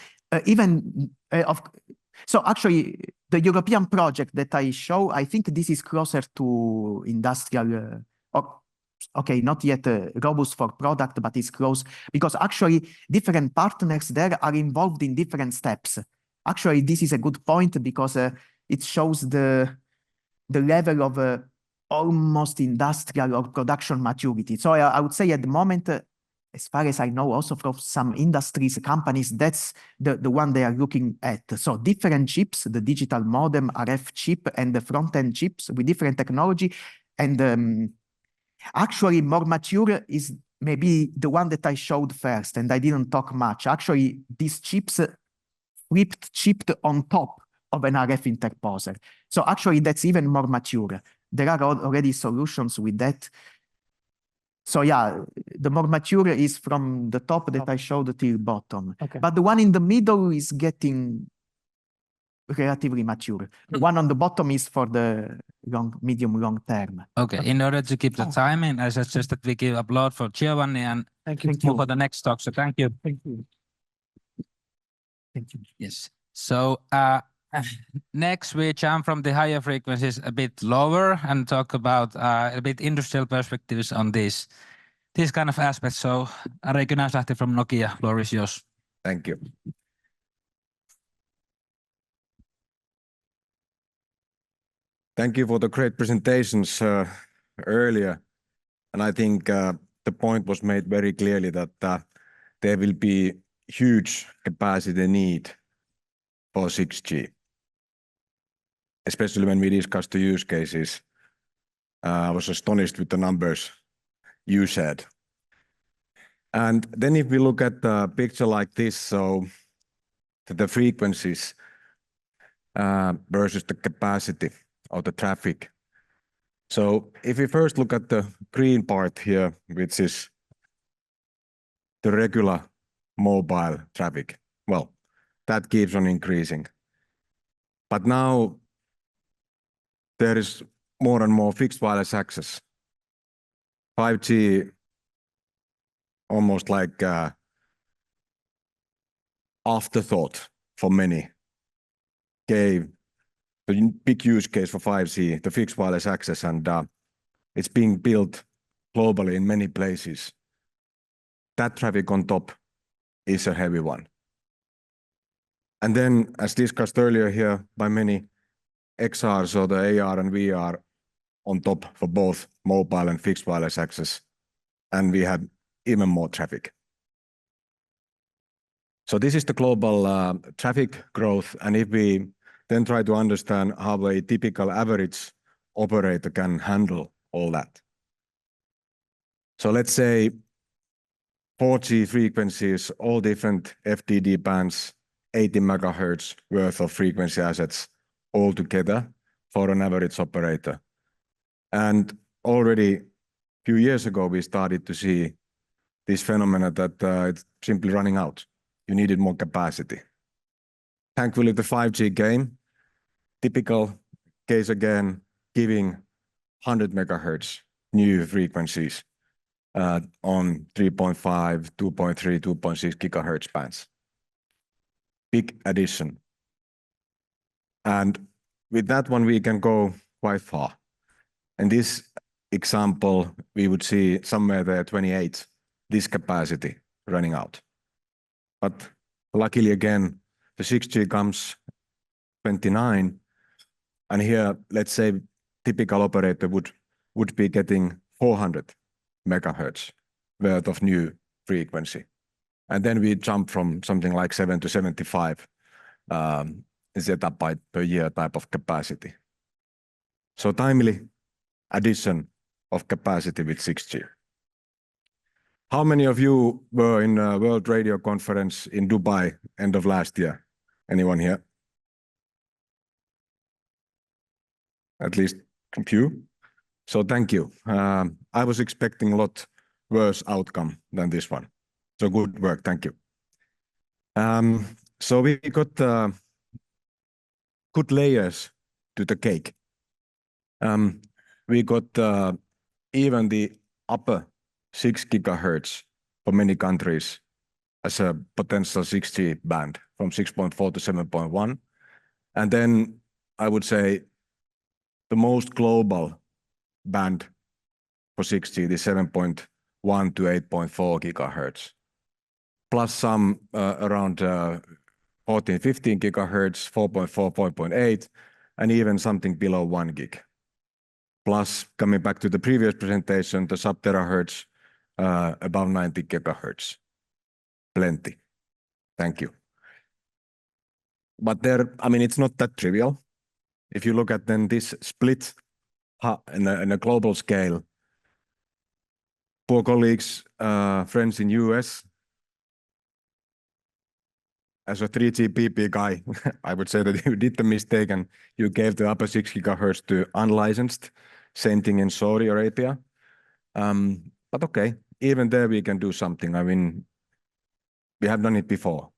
so actually the European project that I show, I think this is closer to industrial, okay, not yet robust for product, but it's close, because actually different partners there are involved in different steps. Actually, this is a good point, because it shows the level of almost industrial or production maturity. So I would say at the moment, as far as I know, also from some industries, companies, that's the one they are looking at. So different chips, the digital modem, RF chip, and the front-end chips with different technology. And actually more mature is maybe the one that I showed first, and I didn't talk much. Actually, these chips chipped on top of an RF interposer. So actually, that's even more mature. There are already solutions with that. So yeah, the more mature is from the top that I showed till bottom. Okay. But the one in the middle is getting relatively mature. The one on the bottom is for the medium long term. Okay, in order to keep the timing, I suggest that we give applause for Giovanni and thank you for the next talk. So thank you. Thank you. Thank you. Yes. So next we jump from the higher frequencies a bit lower and talk about a bit industrial perspectives on these kind of aspects. So Ari Kynaslahti from Nokia, floor is yours. Thank you. Thank you for the great presentations earlier. And I think the point was made very clearly that there will be huge capacity need for 6G. Especially when we discussed the use cases, I was astonished with the numbers you said. And then if we look at the picture like this, so the frequencies versus the capacity of the traffic. So if we first look at the green part here, which is the regular mobile traffic, well, that keeps on increasing. But now there is more and more fixed wireless access. 5G, almost like afterthought for many, gave the big use case for 5G, the fixed wireless access, and it's being built globally in many places. That traffic on top is a heavy one. And then, as discussed earlier here by many, XR, so the AR and VR on top for both mobile and fixed wireless access. And we have even more traffic. So this is the global traffic growth. And if we then try to understand how a typical average operator can handle all that. So let's say 4G frequencies, all different FDD bands, 80 megahertz worth of frequency assets altogether for an average operator. And already a few years ago, we started to see this phenomena that it's simply running out. You needed more capacity. Thankfully, the 5G came. Typical case again, giving 100 megahertz new frequencies on 3.5, 2.3, 2.6 gigahertz bands. Big addition. And with that one, we can go quite far. In this example, we would see somewhere there 28, this capacity running out. But luckily again, the 6G comes 29, and here, let's say, typical operator would be getting 400 megahertz worth of new frequency. And then we jump from something like 7 to 75 zettabyte per year type of capacity. So timely addition of capacity with 6G. How many of you were in a World Radio Conference in Dubai end of last year? Anyone here? At least a few. So thank you. I was expecting a lot worse outcome than this one. So good work, thank you. So we got good layers to the cake. We got even the upper 6 gigahertz for many countries as a potential 6G band from 6.4 to 7.1. And then I would say the most global band for 6G, the 7.1 to 8.4 gigahertz, plus some around 14, 15 gigahertz, 4.4, 4.8, and even something below 1 gig. Plus, coming back to the previous presentation, the sub-terahertz above 90 gigahertz. Plenty. Thank you. But there, I mean, it's not that trivial. If you look at then this split in a global scale, poor colleagues, friends in US, as a 3GPP guy, I would say that you did the mistake and you gave the upper 6 gigahertz to unlicensed. Same thing in Saudi Arabia. But okay, even there we can do something. I mean, we have done it before.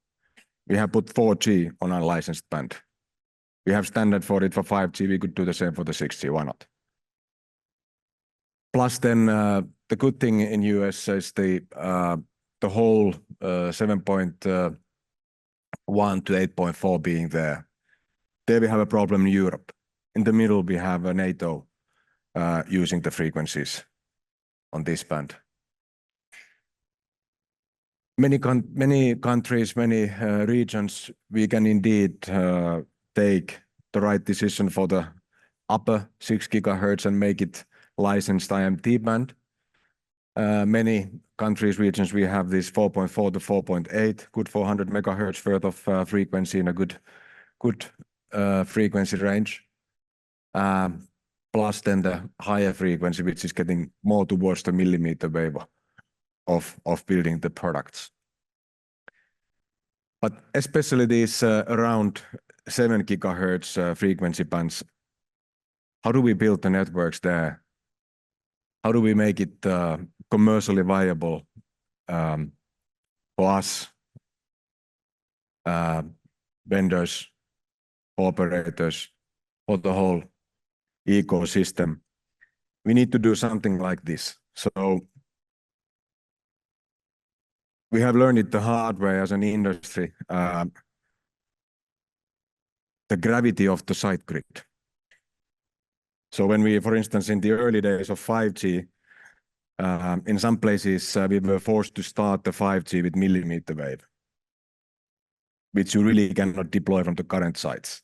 We have put 4G on unlicensed band. We have standard for it for 5G. We could do the same for the 6G. Why not? Plus then the good thing in US is the whole 7.1 to 8.4 being there. There we have a problem in Europe. In the middle, we have a NATO using the frequencies on this band. Many countries, many regions, we can indeed take the right decision for the upper 6 gigahertz and make it licensed IMT band. Many countries, regions, we have this 4.4 to 4.8, good 400 megahertz worth of frequency in a good frequency range. Plus then the higher frequency, which is getting more towards the millimeter wave of building the products. But especially these around 7 gigahertz frequency bands, how do we build the networks there? How do we make it commercially viable for us, vendors, operators, for the whole ecosystem? We need to do something like this. So we have learned it the hard way as an industry, the gravity of the site grid. So when we, for instance, in the early days of 5G, in some places we were forced to start the 5G with millimeter wave, which you really cannot deploy from the current sites.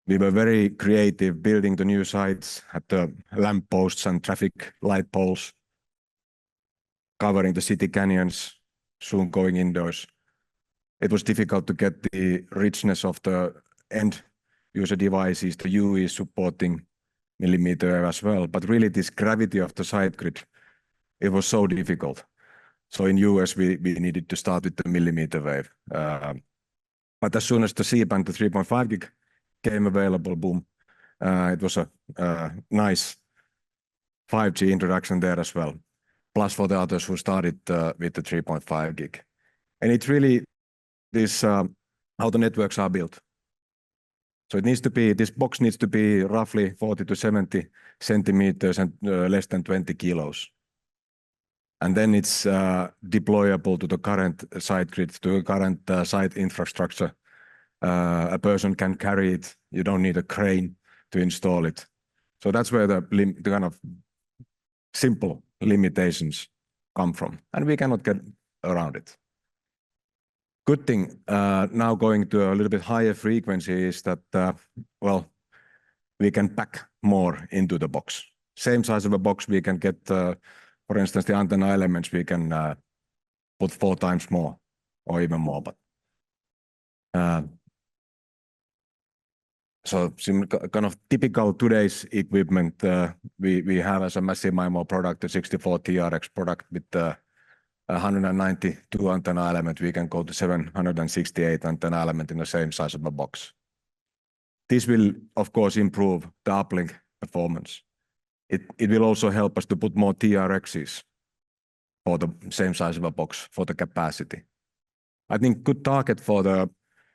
We were very creative building the new sites at the lamp posts and traffic light poles, covering the city canyons, soon going indoors. It was difficult to get the richness of the end user devices, the UE supporting millimeter wave as well. But really this gravity of the site grid, it was so difficult. So in US, we needed to start with the mmWave. But as soon as the C-band, the 3.5 gig came available, boom, it was a nice 5G introduction there as well. Plus for the others who started with the 3.5 gig. And it really is how the networks are built. So it needs to be, this box needs to be roughly 40 to 70 centimeters and less than 20 kilos. And then it's deployable to the current site grid, to the current site infrastructure. A person can carry it. You don't need a crane to install it. So that's where the kind of simple limitations come from. And we cannot get around it. Good thing now going to a little bit higher frequency is that, well, we can pack more into the box. Same size of a box, we can get, for instance, the antenna elements, we can put 4 times more or even more. But so some kind of typical today's equipment we have as a massive MIMO product, the 64 TRX product with the 192 antenna element, we can go to 768 antenna element in the same size of a box. This will, of course, improve the uplink performance. It will also help us to put more TRXs for the same size of a box for the capacity. I think good target for the,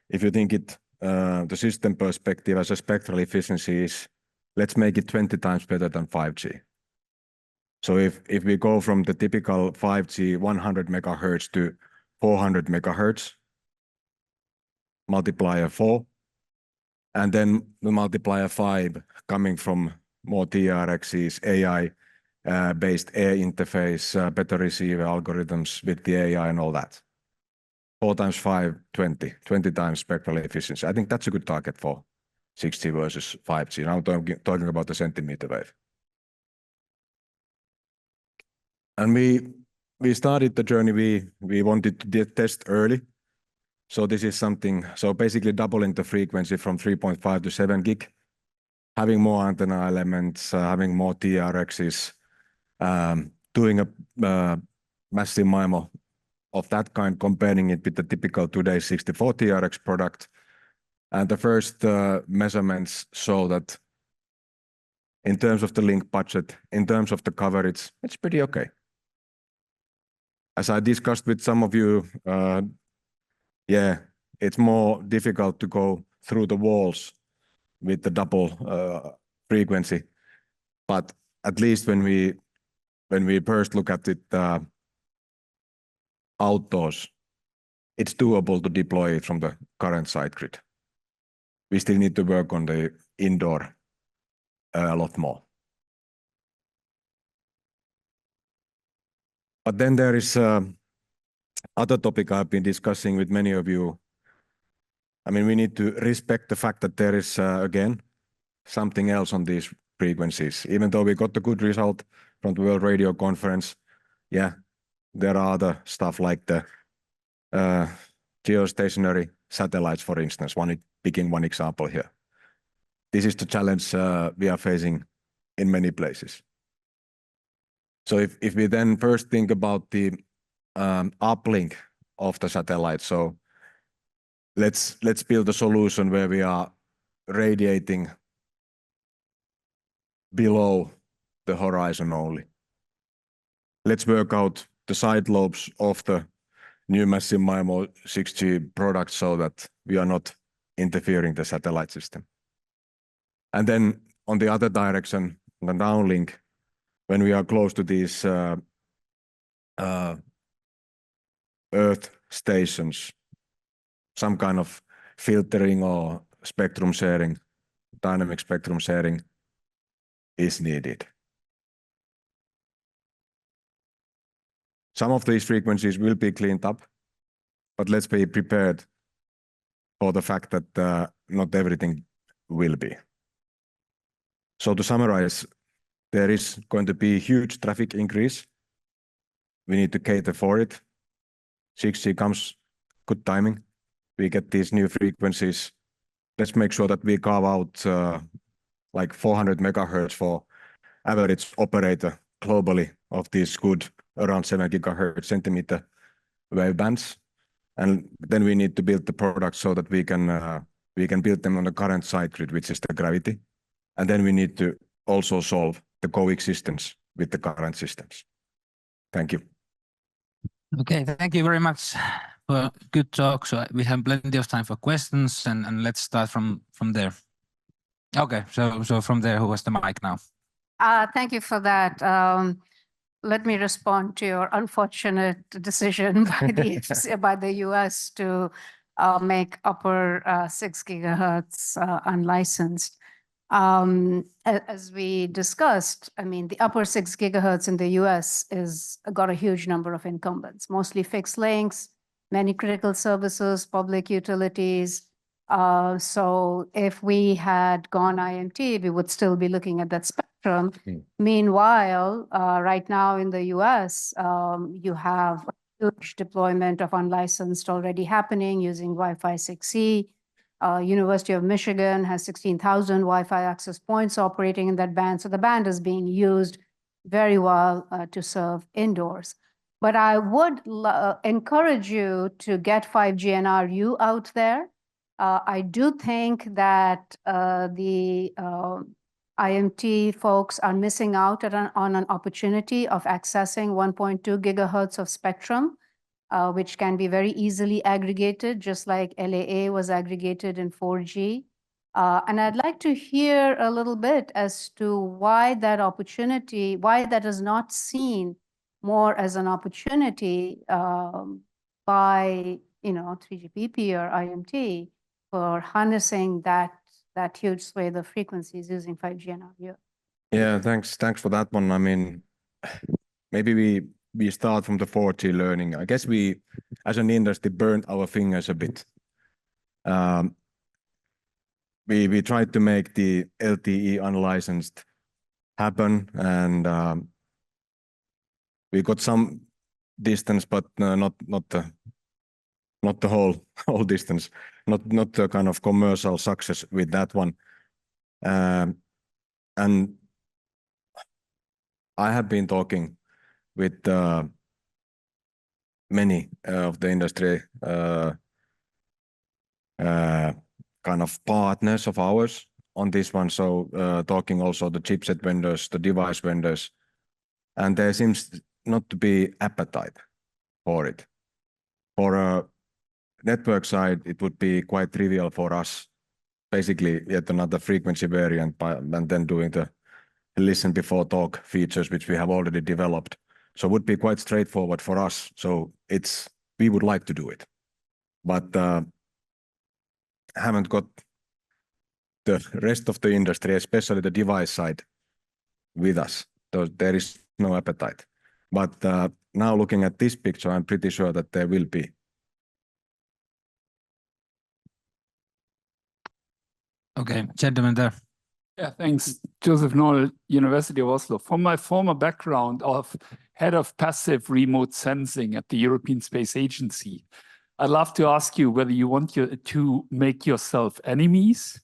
if you think it, the system perspective as a spectral efficiency is, let's make it 20 times better than 5G. So if we go from the typical 5G 100 megahertz to 400 megahertz, multiplier 4, and then the multiplier 5 coming from more TRXs, AI based air interface, better receiver algorithms with the AI and all that. 4 times 5, 20 times spectral efficiency. I think that's a good target for 6G versus 5G. Now talking about the centimeter wave. And we started the journey, we wanted to test early. So this is something, so basically doubling the frequency from 3.5 to 7 gig, having more antenna elements, having more TRXs, doing a massive MIMO of that kind, comparing it with the typical today's 64 TRX product. And the first measurements show that in terms of the link budget, in terms of the coverage, it's pretty okay. As I discussed with some of you, yeah, it's more difficult to go through the walls with the double frequency. But at least when we first look at it outdoors, it's doable to deploy it from the current site grid. We still need to work on the indoor a lot more. But then there is other topic I've been discussing with many of you. I mean, we need to respect the fact that there is, again, something else on these frequencies. Even though we got the good result from the World Radio Conference, yeah, there are other stuff like the geostationary satellites, for instance, picking one example here. This is the challenge we are facing in many places. So if we then first think about the uplink of the satellite, so let's build a solution where we are radiating below the horizon only. Let's work out the side lobes of the new massive MIMO 6G product so that we are not interfering the satellite system. And then on the other direction, the downlink, when we are close to these Earth stations, some kind of filtering or spectrum sharing, dynamic spectrum sharing is needed. Some of these frequencies will be cleaned up, but let's be prepared for the fact that not everything will be. So to summarize, there is going to be huge traffic increase. We need to cater for it. 6G comes, good timing. We get these new frequencies. Let's make sure that we carve out like 400 megahertz for average operator globally of these good around 7 gigahertz centimeter wave bands. And then we need to build the product so that we can build them on the current side grid, which is the gravity. And then we need to also solve the coexistence with the current systems. Thank you. Okay, thank you very much for good talk. So we have plenty of time for questions, and let's start from there. Okay, so from there, who has the mic now? Thank you for that. Let me respond to your unfortunate decision by the US to make upper 6 gigahertz unlicensed. As we discussed, I mean, the upper 6 gigahertz in the US got a huge number of incumbents, mostly fixed links, many critical services, public utilities. So if we had gone IMT, we would still be looking at that spectrum. Meanwhile, right now in the US, you have a huge deployment of unlicensed already happening using Wi-Fi 6E. University of Michigan has 16,000 Wi-Fi access points operating in that band. So the band is being used very well to serve indoors. But I would encourage you to get 5G NRU out there. I do think that the IMT folks are missing out on an opportunity of accessing 1.2 gigahertz of spectrum, which can be very easily aggregated, just like LAA was aggregated in 4G. And I'd like to hear a little bit as to why that opportunity, why that is not seen more as an opportunity by 3GPP or IMT for harnessing that huge swathe of frequencies using 5G NRU. Yeah, thanks for that one. I mean, maybe we start from the 4G learning. I guess we, as an industry, burned our fingers a bit. We tried to make the LTE unlicensed happen, and we got some distance, but not the whole distance, not the kind of commercial success with that one. And I have been talking with many of the industry kind of partners of ours on this one. So talking also the chipset vendors, the device vendors, and there seems not to be appetite for it. For a network side, it would be quite trivial for us, basically yet another frequency variant, and then doing the listen before talk features, which we have already developed. So it would be quite straightforward for us. So we would like to do it, but haven't got the rest of the industry, especially the device side, with us. So there is no appetite. But now looking at this picture, I'm pretty sure that there will be. Okay, gentleman there. Yeah, thanks. Joseph Noll, University of Oslo. From my former background of head of passive remote sensing at the European Space Agency, I'd love to ask you whether you want to make yourself enemies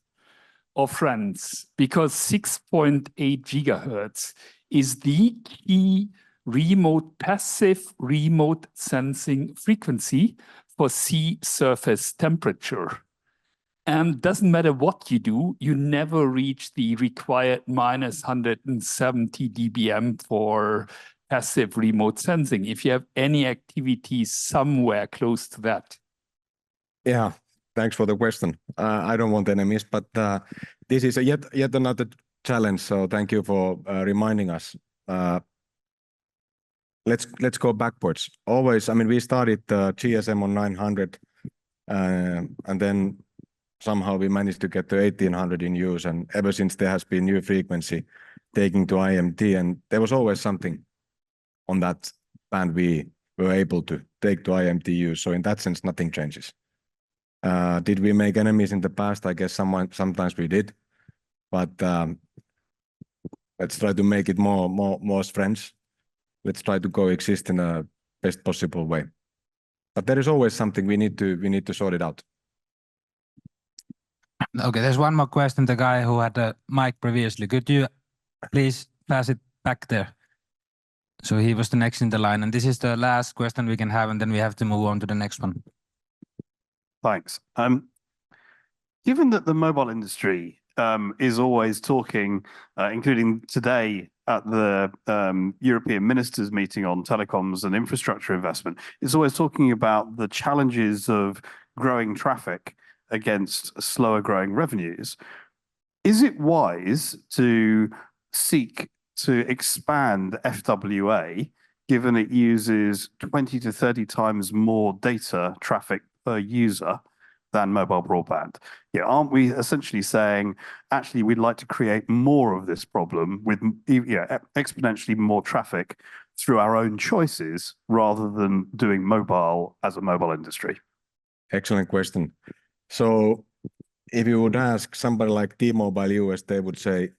or friends, because 6.8 gigahertz is the key passive remote sensing frequency for sea surface temperature. And doesn't matter what you do, you never reach the required minus 170 dBm for passive remote sensing if you have any activity somewhere close to that. Yeah, thanks for the question. I don't want enemies, but this is yet another challenge. So thank you for reminding us. Let's go backwards. Always, I mean, we started GSM on 900, and then somehow we managed to get to 1800 in use, and ever since there has been new frequency taking to IMT, and there was always something on that band we were able to take to IMT use. So in that sense, nothing changes. Did we make enemies in the past? I guess sometimes we did, but let's try to make it more as friends. Let's try to coexist in a best possible way. But there is always something we need to sort it out. Okay, there's one more question. The guy who had the mic previously, could you please pass it back there? So he was the next in the line, and this is the last question we can have, and then we have to move on to the next one. Thanks. Given that the mobile industry is always talking, including today at the European Ministers' meeting on telecoms and infrastructure investment, is always talking about the challenges of growing traffic against slower growing revenues. Is it wise to seek to expand FWA, given it uses 20 to 30 times more data traffic per user than mobile broadband? Yeah, aren't we essentially saying, actually, we'd like to create more of this problem with exponentially more traffic through our own choices rather than doing mobile as a mobile industry? Excellent question. So if you would ask somebody like T-Mobile US, they would say,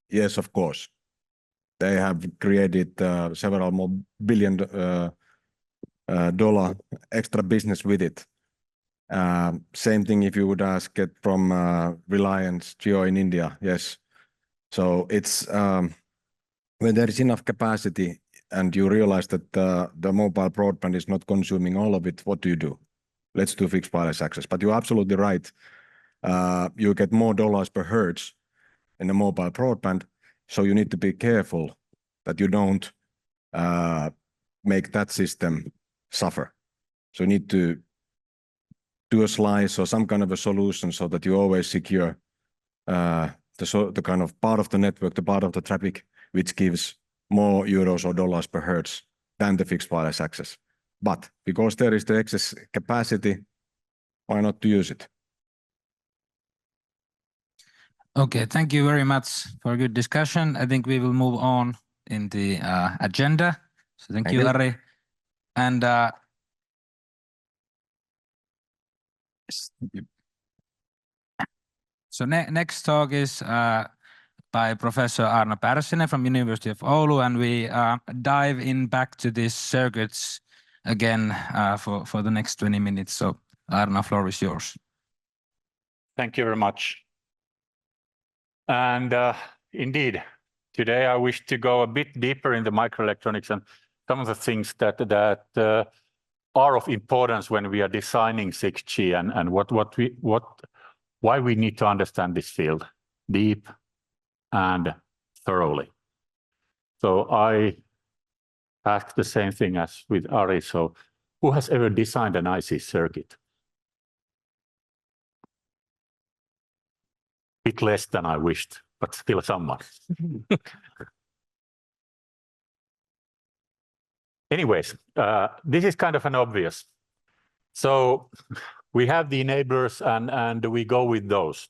yes, of course. They have created several more $billion extra business with it. Same thing if you would ask it from Reliance Jio in India, yes. So it's when there is enough capacity and you realize that the mobile broadband is not consuming all of it, what do? Let's do fixed wireless access. But you're absolutely right. You get more dollars per hertz in the mobile broadband, so you need to be careful that you don't make that system suffer. So you need to do a slice or some kind of a solution so that you always secure the kind of part of the network, the part of the traffic, which gives more euros or dollars per hertz than the fixed wireless access. But because there is the excess capacity, why not to use it? Okay, thank you very much for a good discussion. I think we will move on in the agenda. So thank you, Ari. And so next talk is by Professor Aarno Pärssinen from University of Oulu, and we dive in back to these circuits again for the next 20 minutes. So Aarno, floor is yours. Thank you very much. And indeed, today I wish to go a bit deeper in the microelectronics and some of the things that are of importance when we are designing 6G and why we need to understand this field deep and thoroughly. So I ask the same thing as with Ari. So who has ever designed an IC circuit? Bit less than I wished, but still someone. Anyways, this is kind of an obvious. So we have the enablers and we go with those.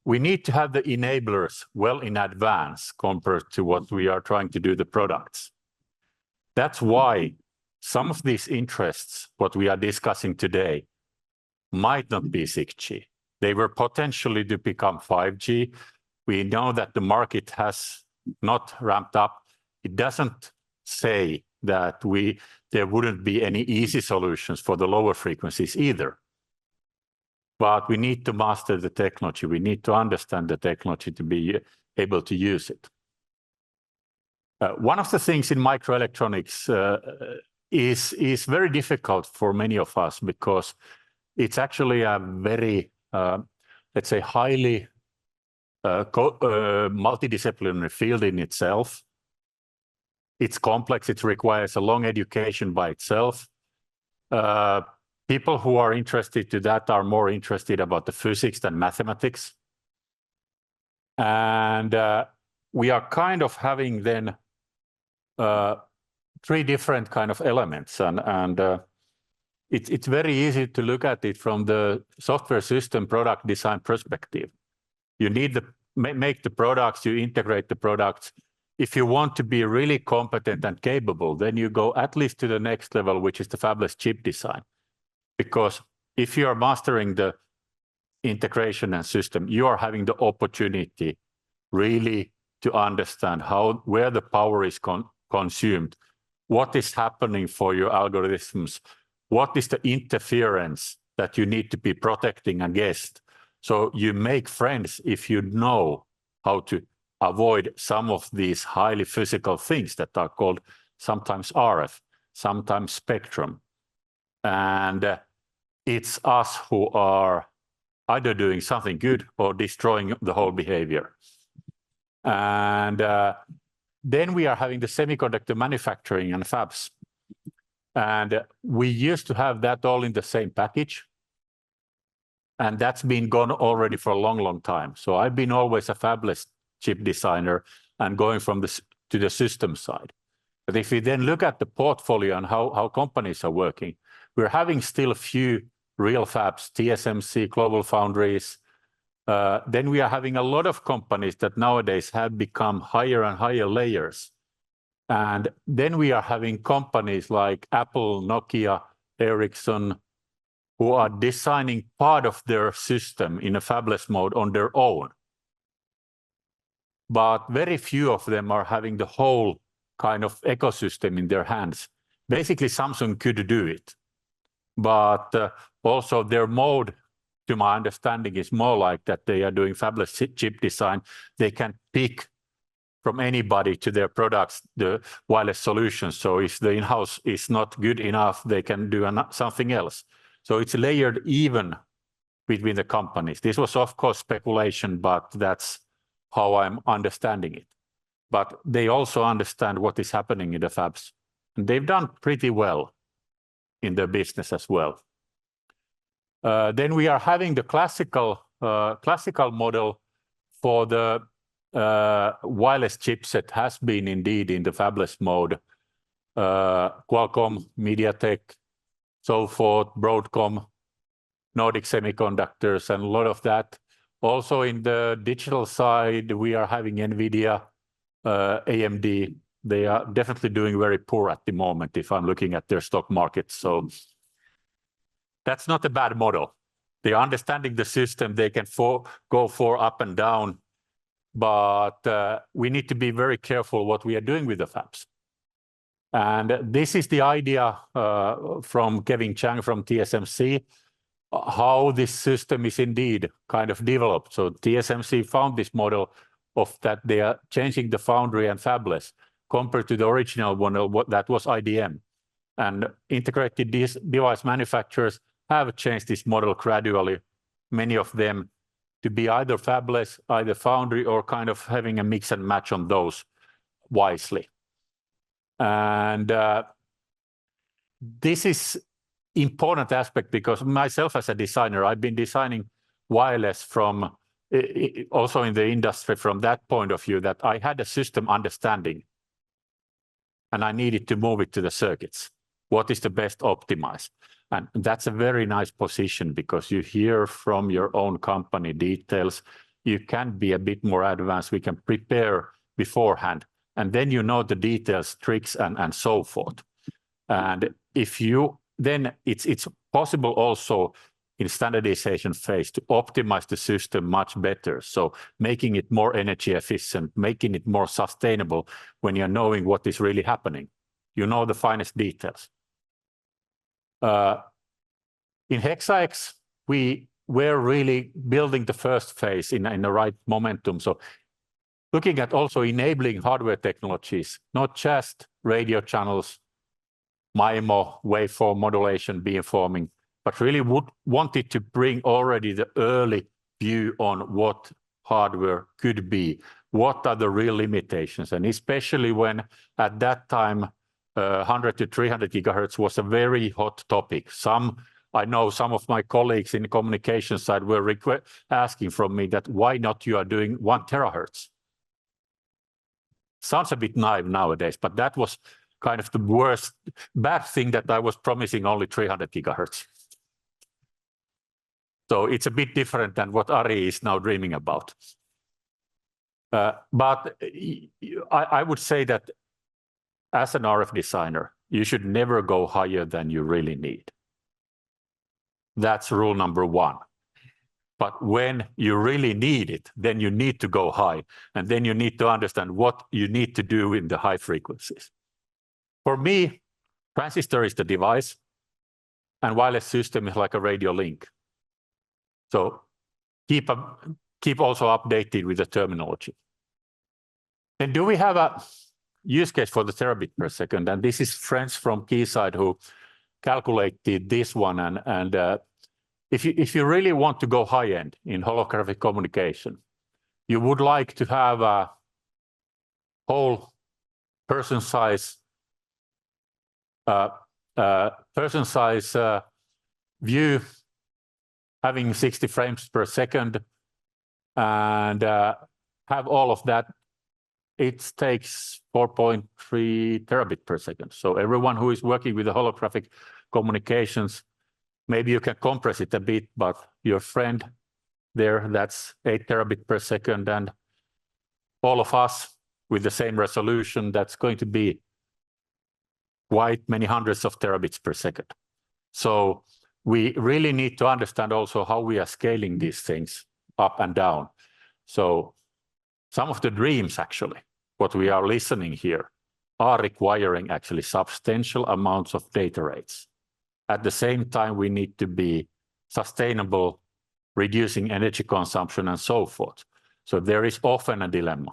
We need to have the enablers well in advance compared to what we are trying to do the products. That's why some of these interests, what we are discussing today, might not be 6G. They were potentially to become 5G. We know that the market has not ramped up. It doesn't say that there wouldn't be any easy solutions for the lower frequencies either. But we need to master the technology. We need to understand the technology to be able to use it. One of the things in microelectronics is very difficult for many of us because it's actually a very, let's say, highly multidisciplinary field in itself. It's complex. It requires a long education by itself. People who are interested to that are more interested about the physics than mathematics. And we are kind of having then three different kind of elements. And it's very easy to look at it from the software system product design perspective. You need to make the products, you integrate the products. If you want to be really competent and capable, then you go at least to the next level, which is the fabless chip design. Because if you are mastering the integration and system, you are having the opportunity really to understand where the power is consumed, what is happening for your algorithms, what is the interference that you need to be protecting against. So you make friends if you know how to avoid some of these highly physical things that are called sometimes RF, sometimes spectrum. And it's us who are either doing something good or destroying the whole behavior. And then we are having the semiconductor manufacturing and fabs. And we used to have that all in the same package. And that's been gone already for a long, long time. So I've been always a fabless chip designer and going from to the system side. But if we then look at the portfolio and how companies are working, we're having still a few real fabs, TSMC, Global Foundries. Then we are having a lot of companies that nowadays have become higher and higher layers. And then we are having companies like Apple, Nokia, Ericsson, who are designing part of their system in a fabless mode on their own. But very few of them are having the whole kind of ecosystem in their hands. Basically, Samsung could do it. But also their mode, to my understanding, is more like that they are doing fabless chip design. They can pick from anybody to their products the wireless solutions. So if the in-house is not good enough, they can do something else. So it's layered even between the companies. This was, of course, speculation, but that's how I'm understanding it. But they also understand what is happening in the fabs. And they've done pretty well in their business as well. Then we are having the classical model for the wireless chipset has been indeed in the fabless mode. Qualcomm, MediaTek, so forth, Broadcom, Nordic Semiconductors, and a lot of that. Also in the digital side, we are having NVIDIA, AMD. They are definitely doing very poor at the moment if I'm looking at their stock market. So that's not a bad model. They are understanding the system. They can go for up and down. But we need to be very careful what we are doing with the fabs. And this is the idea from Kevin Chang from TSMC, how this system is indeed kind of developed. So TSMC found this model of that they are changing the foundry and fabless compared to the original one that was IDM. And integrated device manufacturers have changed this model gradually, many of them to be either fabless, either foundry, or kind of having a mix and match on those wisely. And this is important aspect because myself as a designer, I've been designing wireless from also in the industry from that point of view that I had a system understanding and I needed to move it to the circuits. What is the best optimized? And that's a very nice position because you hear from your own company details. You can be a bit more advanced. We can prepare beforehand. And then you know the details, tricks, and so forth. And if you, then it's possible also in standardization phase to optimize the system much better. So making it more energy efficient, making it more sustainable when you're knowing what is really happening. You know the finest details. In HexaX, we were really building the first phase in the right momentum. So looking at also enabling hardware technologies, not just radio channels, MIMO, waveform modulation, beamforming, but really wanted to bring already the early view on what hardware could be, what are the real limitations, and especially when at that time 100 to 300 gigahertz was a very hot topic. I know some of my colleagues in the communication side were asking from me that why not you are doing 1 terahertz? Sounds a bit naive nowadays, but that was kind of the bad thing that I was promising only 300 gigahertz. So it's a bit different than what Ari is now dreaming about. But I would say that as an RF designer, you should never go higher than you really need. That's rule number 1. But when you really need it, then you need to go high. And then you need to understand what you need to do in the high frequencies. For me, transistor is the device, and wireless system is like a radio link. So keep also updated with the terminology. Then do we have a use case for the terabit per second? And this is friends from Keysight who calculated this one. And if you really want to go high end in holographic communication, you would like to have a whole person size view having 60 frames per second and have all of that. It takes 4.3 terabit per second. So everyone who is working with the holographic communications, maybe you can compress it a bit, but your friend there, that's 8 terabit per second. And all of us with the same resolution, that's going to be quite many hundreds of terabits per second. So we really need to understand also how we are scaling these things up and down. So some of the dreams, actually, what we are listening here, are requiring actually substantial amounts of data rates. At the same time, we need to be sustainable, reducing energy consumption and so forth. So there is often a dilemma.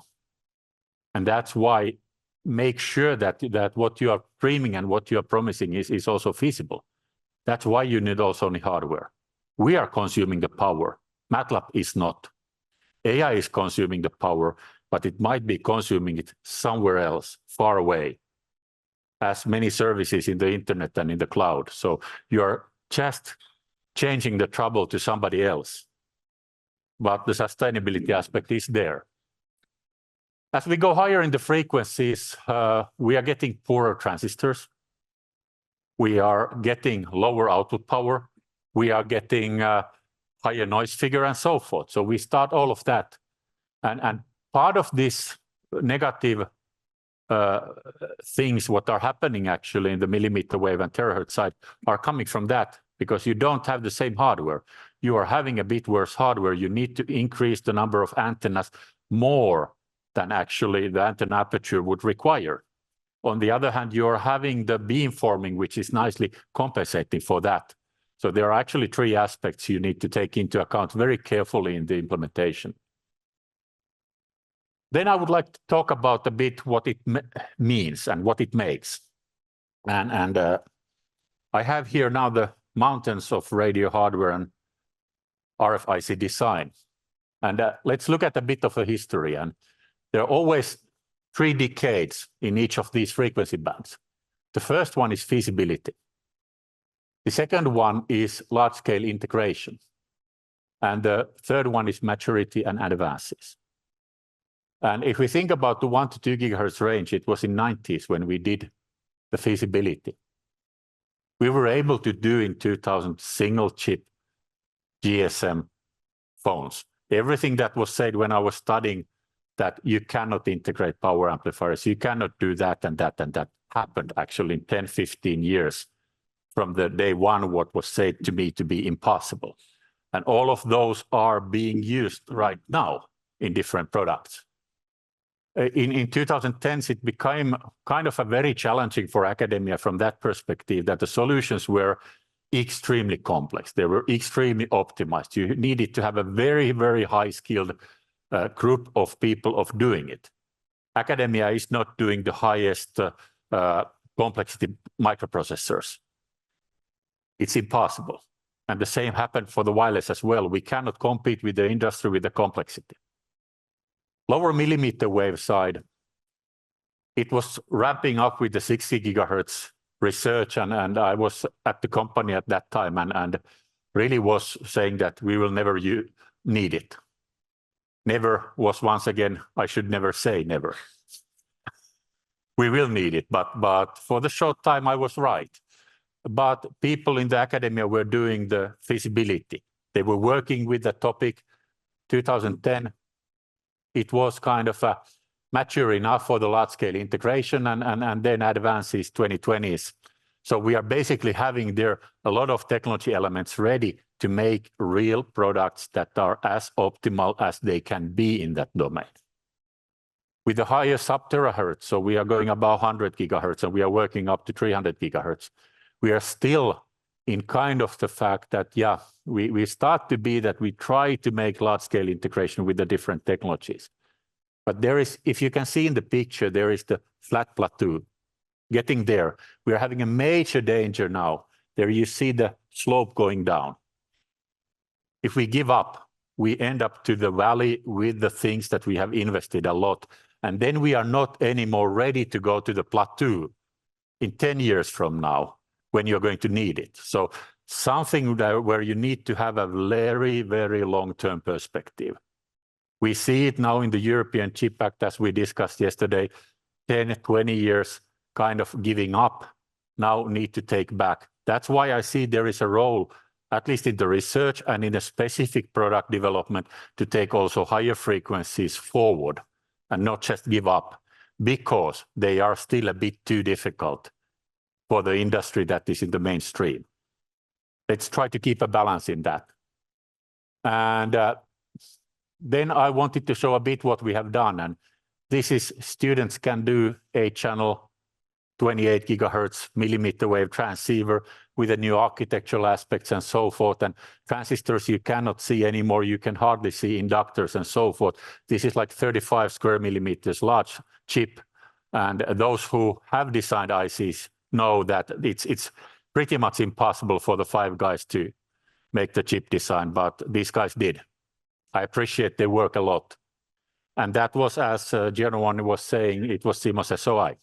And that's why make sure that what you are dreaming and what you are promising is also feasible. That's why you need also any hardware. We are consuming the power. MATLAB is not. AI is consuming the power, but it might be consuming it somewhere else, far away, as many services in the internet and in the cloud. So you're just changing the trouble to somebody else. But the sustainability aspect is there. As we go higher in the frequencies, we are getting poorer transistors. We are getting lower output power. We are getting higher noise figure and so forth. So we start all of that. And part of this negative things, what are happening actually in the millimeter wave and terahertz side, are coming from that, because you don't have the same hardware. You are having a bit worse hardware. You need to increase the number of antennas more than actually the antenna aperture would require. On the other hand, you're having the beamforming, which is nicely compensating for that. So there are actually 3 aspects you need to take into account very carefully in the implementation. Then I would like to talk about a bit what it means and what it makes. And I have here now the mountains of radio hardware and RFIC design. And let's look at a bit of a history. And there are always 3 decades in each of these frequency bands. The first one is feasibility. The second one is large-scale integration. And the third one is maturity and advances. And if we think about the 1 to 2 gigahertz range, it was in the 90s when we did the feasibility. We were able to do in 2000 single chip GSM phones. Everything that was said when I was studying that you cannot integrate power amplifiers, you cannot do that and that and that, happened actually in 10, 15 years from the day one, what was said to me to be impossible. And all of those are being used right now in different products. In 2010s, it became kind of a very challenging for academia from that perspective, that the solutions were extremely complex. They were extremely optimized. You needed to have a very, very high-skilled group of people of doing it. Academia is not doing the highest complexity microprocessors. It's impossible. And the same happened for the wireless as well. We cannot compete with the industry with the complexity. Lower millimeter wave side, it was ramping up with the 60 gigahertz research, and I was at the company at that time and really was saying that we will never need it. Never was, once again, I should never say never. We will need it, but for the short time I was right. But people in the academia were doing the feasibility. They were working with the topic. 2010, it was kind of mature enough for the large-scale integration, and then advances 2020s. So we are basically having there a lot of technology elements ready to make real products that are as optimal as they can be in that domain. With the higher sub-terahertz, so we are going above 100 gigahertz, and we are working up to 300 gigahertz. We are still in kind of the fact that, yeah, we start to be that we try to make large-scale integration with the different technologies. But there is, if you can see in the picture, there is the flat plateau. Getting there, we are having a major danger now. There you see the slope going down. If we give up, we end up to the valley with the things that we have invested a lot. And then we are not anymore ready to go to the plateau in 10 years from now when you're going to need it. So something where you need to have a very, very long-term perspective. We see it now in the European Chip Act, as we discussed yesterday, 10, 20 years kind of giving up, now need to take back. That's why I see there is a role, at least in the research and in a specific product development, to take also higher frequencies forward and not just give up, because they are still a bit too difficult for the industry that is in the mainstream. Let's try to keep a balance in that. And then I wanted to show a bit what we have done. And this is, students can do 8-channel, 28 gigahertz millimeter wave transceiver with the new architectural aspects and so forth. And transistors you cannot see anymore. You can hardly see inductors and so forth. This is like 35 square millimeters large chip. And those who have designed ICs know that it's pretty much impossible for the 5 guys to make the chip design, but these guys did. I appreciate their work a lot. And that was, as Giovanni was saying, it was CMOS SOI.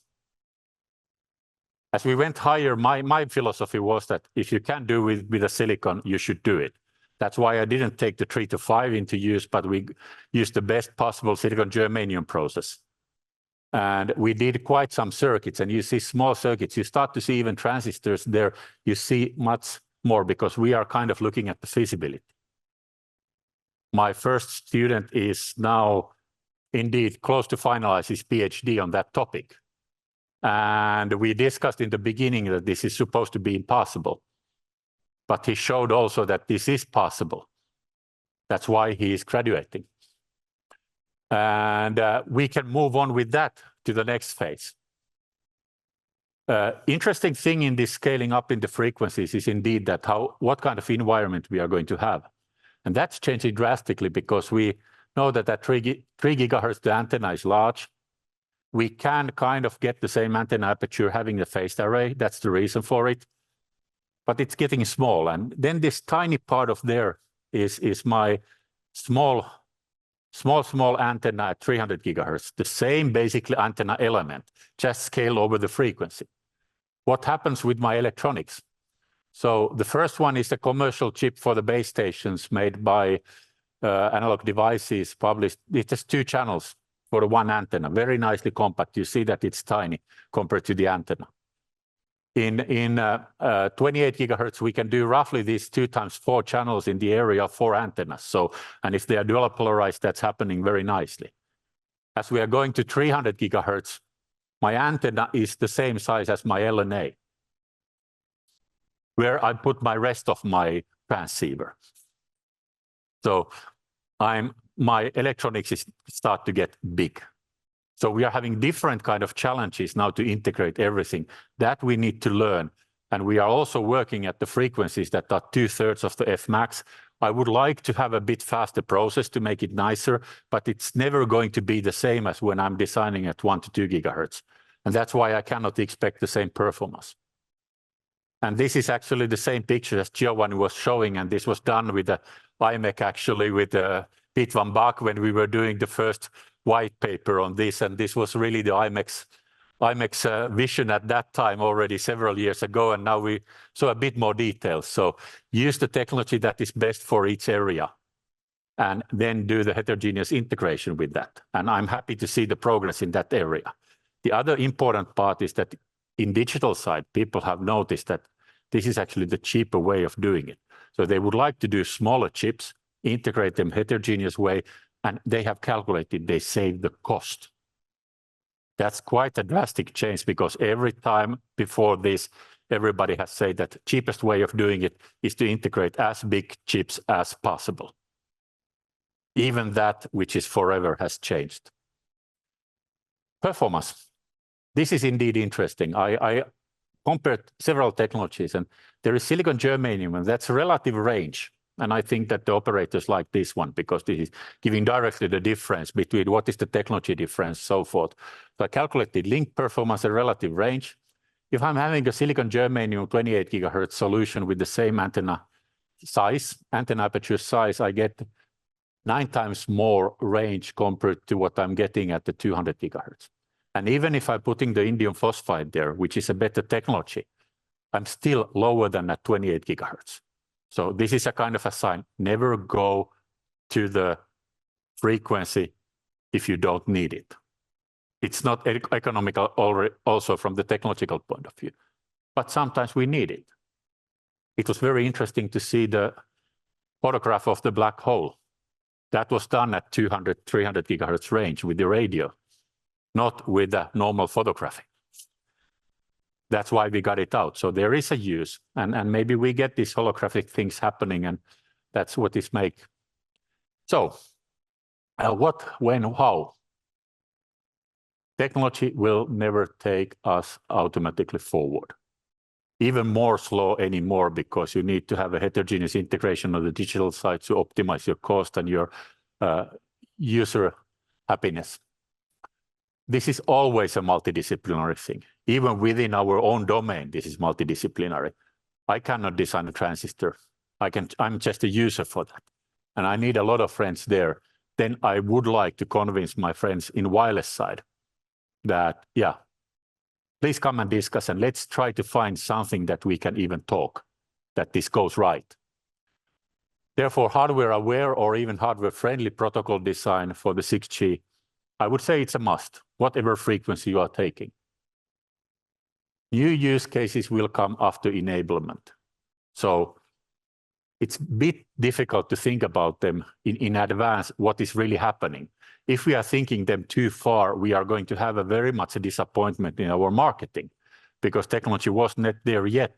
As we went higher, my philosophy was that if you can do with a silicon, you should do it. That's why I didn't take the 3 to 5 into use, but we used the best possible silicon germanium process. And we did quite some circuits, and you see small circuits. You start to see even transistors there. You see much more because we are kind of looking at the feasibility. My first student is now indeed close to finalize his PhD on that topic. And we discussed in the beginning that this is supposed to be impossible. But he showed also that this is possible. That's why he is graduating. And we can move on with that to the next phase. Interesting thing in this scaling up in the frequencies is indeed that what kind of environment we are going to have. And that's changing drastically because we know that at 3 gigahertz, the antenna is large. We can kind of get the same antenna aperture having the phased array. That's the reason for it. But it's getting small. And then this tiny part of there is my small antenna at 300 gigahertz, the same basically antenna element, just scale over the frequency. What happens with my electronics? So the first one is a commercial chip for the base stations made by Analog Devices, published. It has 2 channels for the 1 antenna, very nicely compact. You see that it's tiny compared to the antenna. In 28 gigahertz, we can do roughly these 2 times 4 channels in the area of 4 antennas. So, and if they are dual polarized, that's happening very nicely. As we are going to 300 gigahertz, my antenna is the same size as my LNA, where I put my rest of my transceiver. So my electronics start to get big. So we are having different kind of challenges now to integrate everything that we need to learn. And we are also working at the frequencies that are 2/3 of the Fmax. I would like to have a bit faster process to make it nicer, but it's never going to be the same as when I'm designing at 1 to 2 gigahertz. And that's why I cannot expect the same performance. And this is actually the same picture as Giovanni was showing, and this was done with the IMEC, actually, with Piet van Baak when we were doing the first white paper on this, and this was really the IMEC's vision at that time already several years ago, and now we saw a bit more details. So use the technology that is best for each area, and then do the heterogeneous integration with that. And I'm happy to see the progress in that area. The other important part is that in digital side, people have noticed that this is actually the cheaper way of doing it. So they would like to do smaller chips, integrate them heterogeneous way, and they have calculated they save the cost. That's quite a drastic change because every time before this, everybody has said that the cheapest way of doing it is to integrate as big chips as possible. Even that, which is forever, has changed. Performance. This is indeed interesting. I compared several technologies, and there is silicon germanium, and that's a relative range. And I think that the operators like this one because this is giving directly the difference between what is the technology difference, so forth. So I calculated link performance and relative range. If I'm having a silicon germanium 28 gigahertz solution with the same antenna size, antenna aperture size, I get 9 times more range compared to what I'm getting at the 200 gigahertz. And even if I'm putting the indium phosphide there, which is a better technology, I'm still lower than at 28 gigahertz. So this is a kind of a sign. Never go to the frequency if you don't need it. It's not economical also from the technological point of view, but sometimes we need it. It was very interesting to see the photograph of the black hole. That was done at 200, 300 gigahertz range with the radio, not with the normal photography. That's why we got it out. So there is a use, and maybe we get these holographic things happening, and that's what this makes. So what, when, how? Technology will never take us automatically forward. Even more slow anymore because you need to have a heterogeneous integration on the digital side to optimize your cost and your user happiness. This is always a multidisciplinary thing. Even within our own domain, this is multidisciplinary. I cannot design a transistor. I'm just a user for that. And I need a lot of friends there. Then I would like to convince my friends in wireless side that, yeah, please come and discuss and let's try to find something that we can even talk, that this goes right. Therefore, hardware aware or even hardware friendly protocol design for the 6G, I would say it's a must, whatever frequency you are taking. New use cases will come after enablement. So it's a bit difficult to think about them in advance, what is really happening. If we are thinking them too far, we are going to have a very much a disappointment in our marketing because technology was not there yet.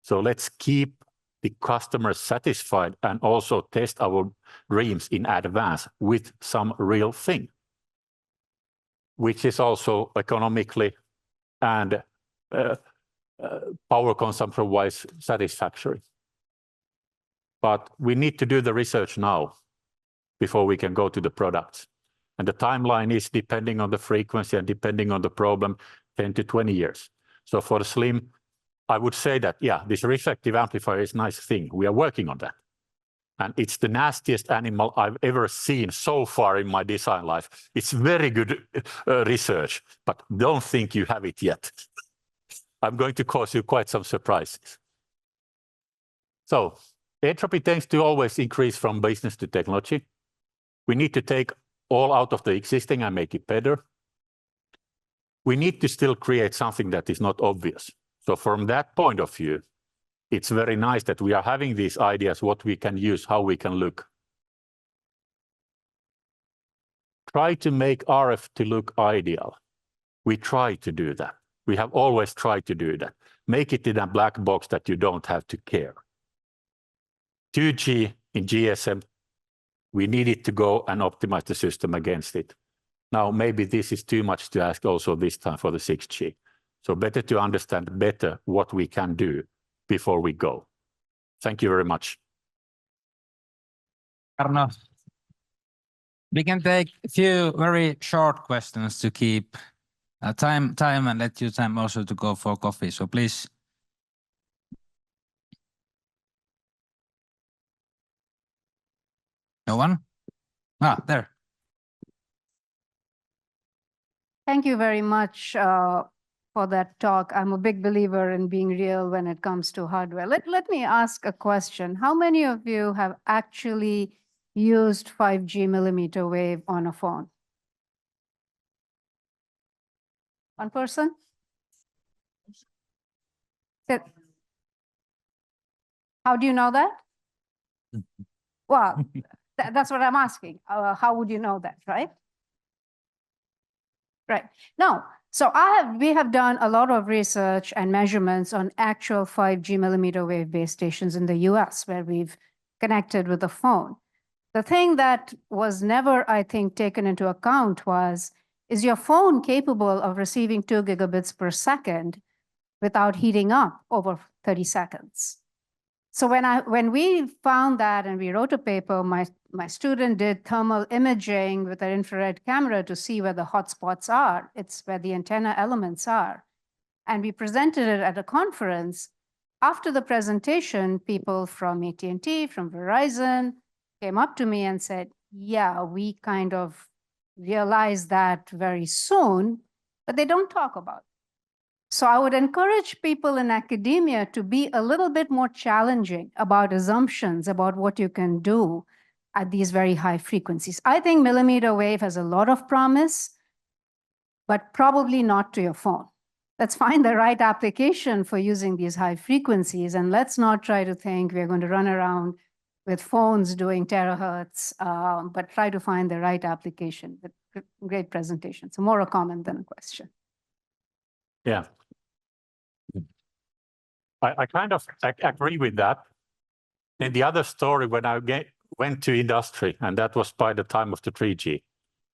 So let's keep the customers satisfied and also test our dreams in advance with some real thing, which is also economically and power consumption-wise satisfactory. But we need to do the research now before we can go to the products. And the timeline is depending on the frequency and depending on the problem, 10 to 20 years. So for the SLIM, I would say that, yeah, this reflective amplifier is a nice thing. We are working on that. And it's the nastiest animal I've ever seen so far in my design life. It's very good research, but don't think you have it yet. I'm going to cause you quite some surprises. So entropy tends to always increase from business to technology. We need to take all out of the existing and make it better. We need to still create something that is not obvious. So from that point of view, it's very nice that we are having these ideas, what we can use, how we can look. Try to make RF to look ideal. We try to do that. We have always tried to do that. Make it in a black box that you don't have to care. 2G in GSM, we needed to go and optimize the system against it. Now, maybe this is too much to ask also this time for the 6G. So better to understand better what we can do before we go. Thank you very much. Aarno, we can take a few very short questions to keep time and let you time also to go for coffee. So please. No one? Ah, there. Thank you very much for that talk. I'm a big believer in being real when it comes to hardware. Let me ask a question. How many of you have actually used 5G millimeter wave on a phone? One person? How do you know that? Well, that's what I'm asking. How would you know that, right? Right. No. So we have done a lot of research and measurements on actual 5G millimeter wave base stations in the US where we've connected with the phone. The thing that was never, I think, taken into account is your phone capable of receiving 2 gigabits per second without heating up over 30 seconds? So when we found that and we wrote a paper, my student did thermal imaging with an infrared camera to see where the hotspots are. It's where the antenna elements are. And we presented it at a conference. After the presentation, people from AT&T, from Verizon, came up to me and said, yeah, we kind of realized that very soon, but they don't talk about it. So I would encourage people in academia to be a little bit more challenging about assumptions about what you can do at these very high frequencies. I think millimeter wave has a lot of promise, but probably not to your phone. Let's find the right application for using these high frequencies, and let's not try to think we're going to run around with phones doing terahertz, but try to find the right application. Great presentation. So more a comment than a question. Yeah. I kind of agree with that. And the other story, when I went to industry, and that was by the time of the 3G,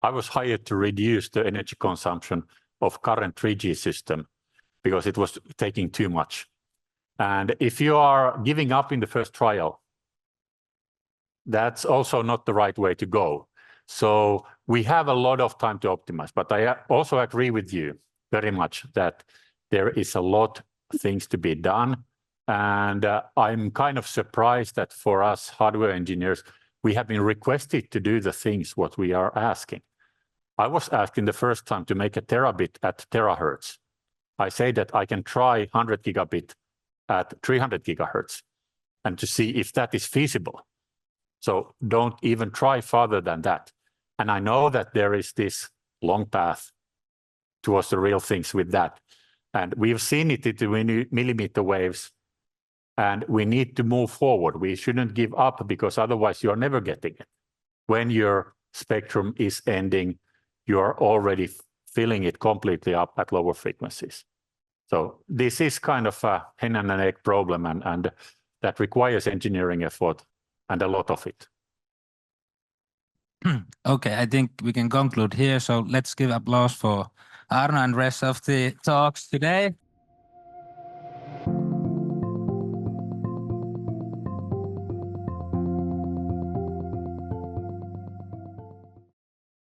I was hired to reduce the energy consumption of current 3G system because it was taking too much. And if you are giving up in the first trial, that's also not the right way to go. So we have a lot of time to optimize, but I also agree with you very much that there is a lot of things to be done. And I'm kind of surprised that for us hardware engineers, we have been requested to do the things what we are asking. I was asking the first time to make a terabit at terahertz. I say that I can try 100 gigabit at 300 gigahertz and to see if that is feasible. So don't even try farther than that. And I know that there is this long path towards the real things with that. And we've seen it in the millimeter waves, and we need to move forward. We shouldn't give up because otherwise you're never getting it. When your spectrum is ending, you're already filling it completely up at lower frequencies. So this is kind of a hen and an egg problem, and that requires engineering effort and a lot of it. Okay, I think we can conclude here. So let's give applause for Aarno and rest of the talks today.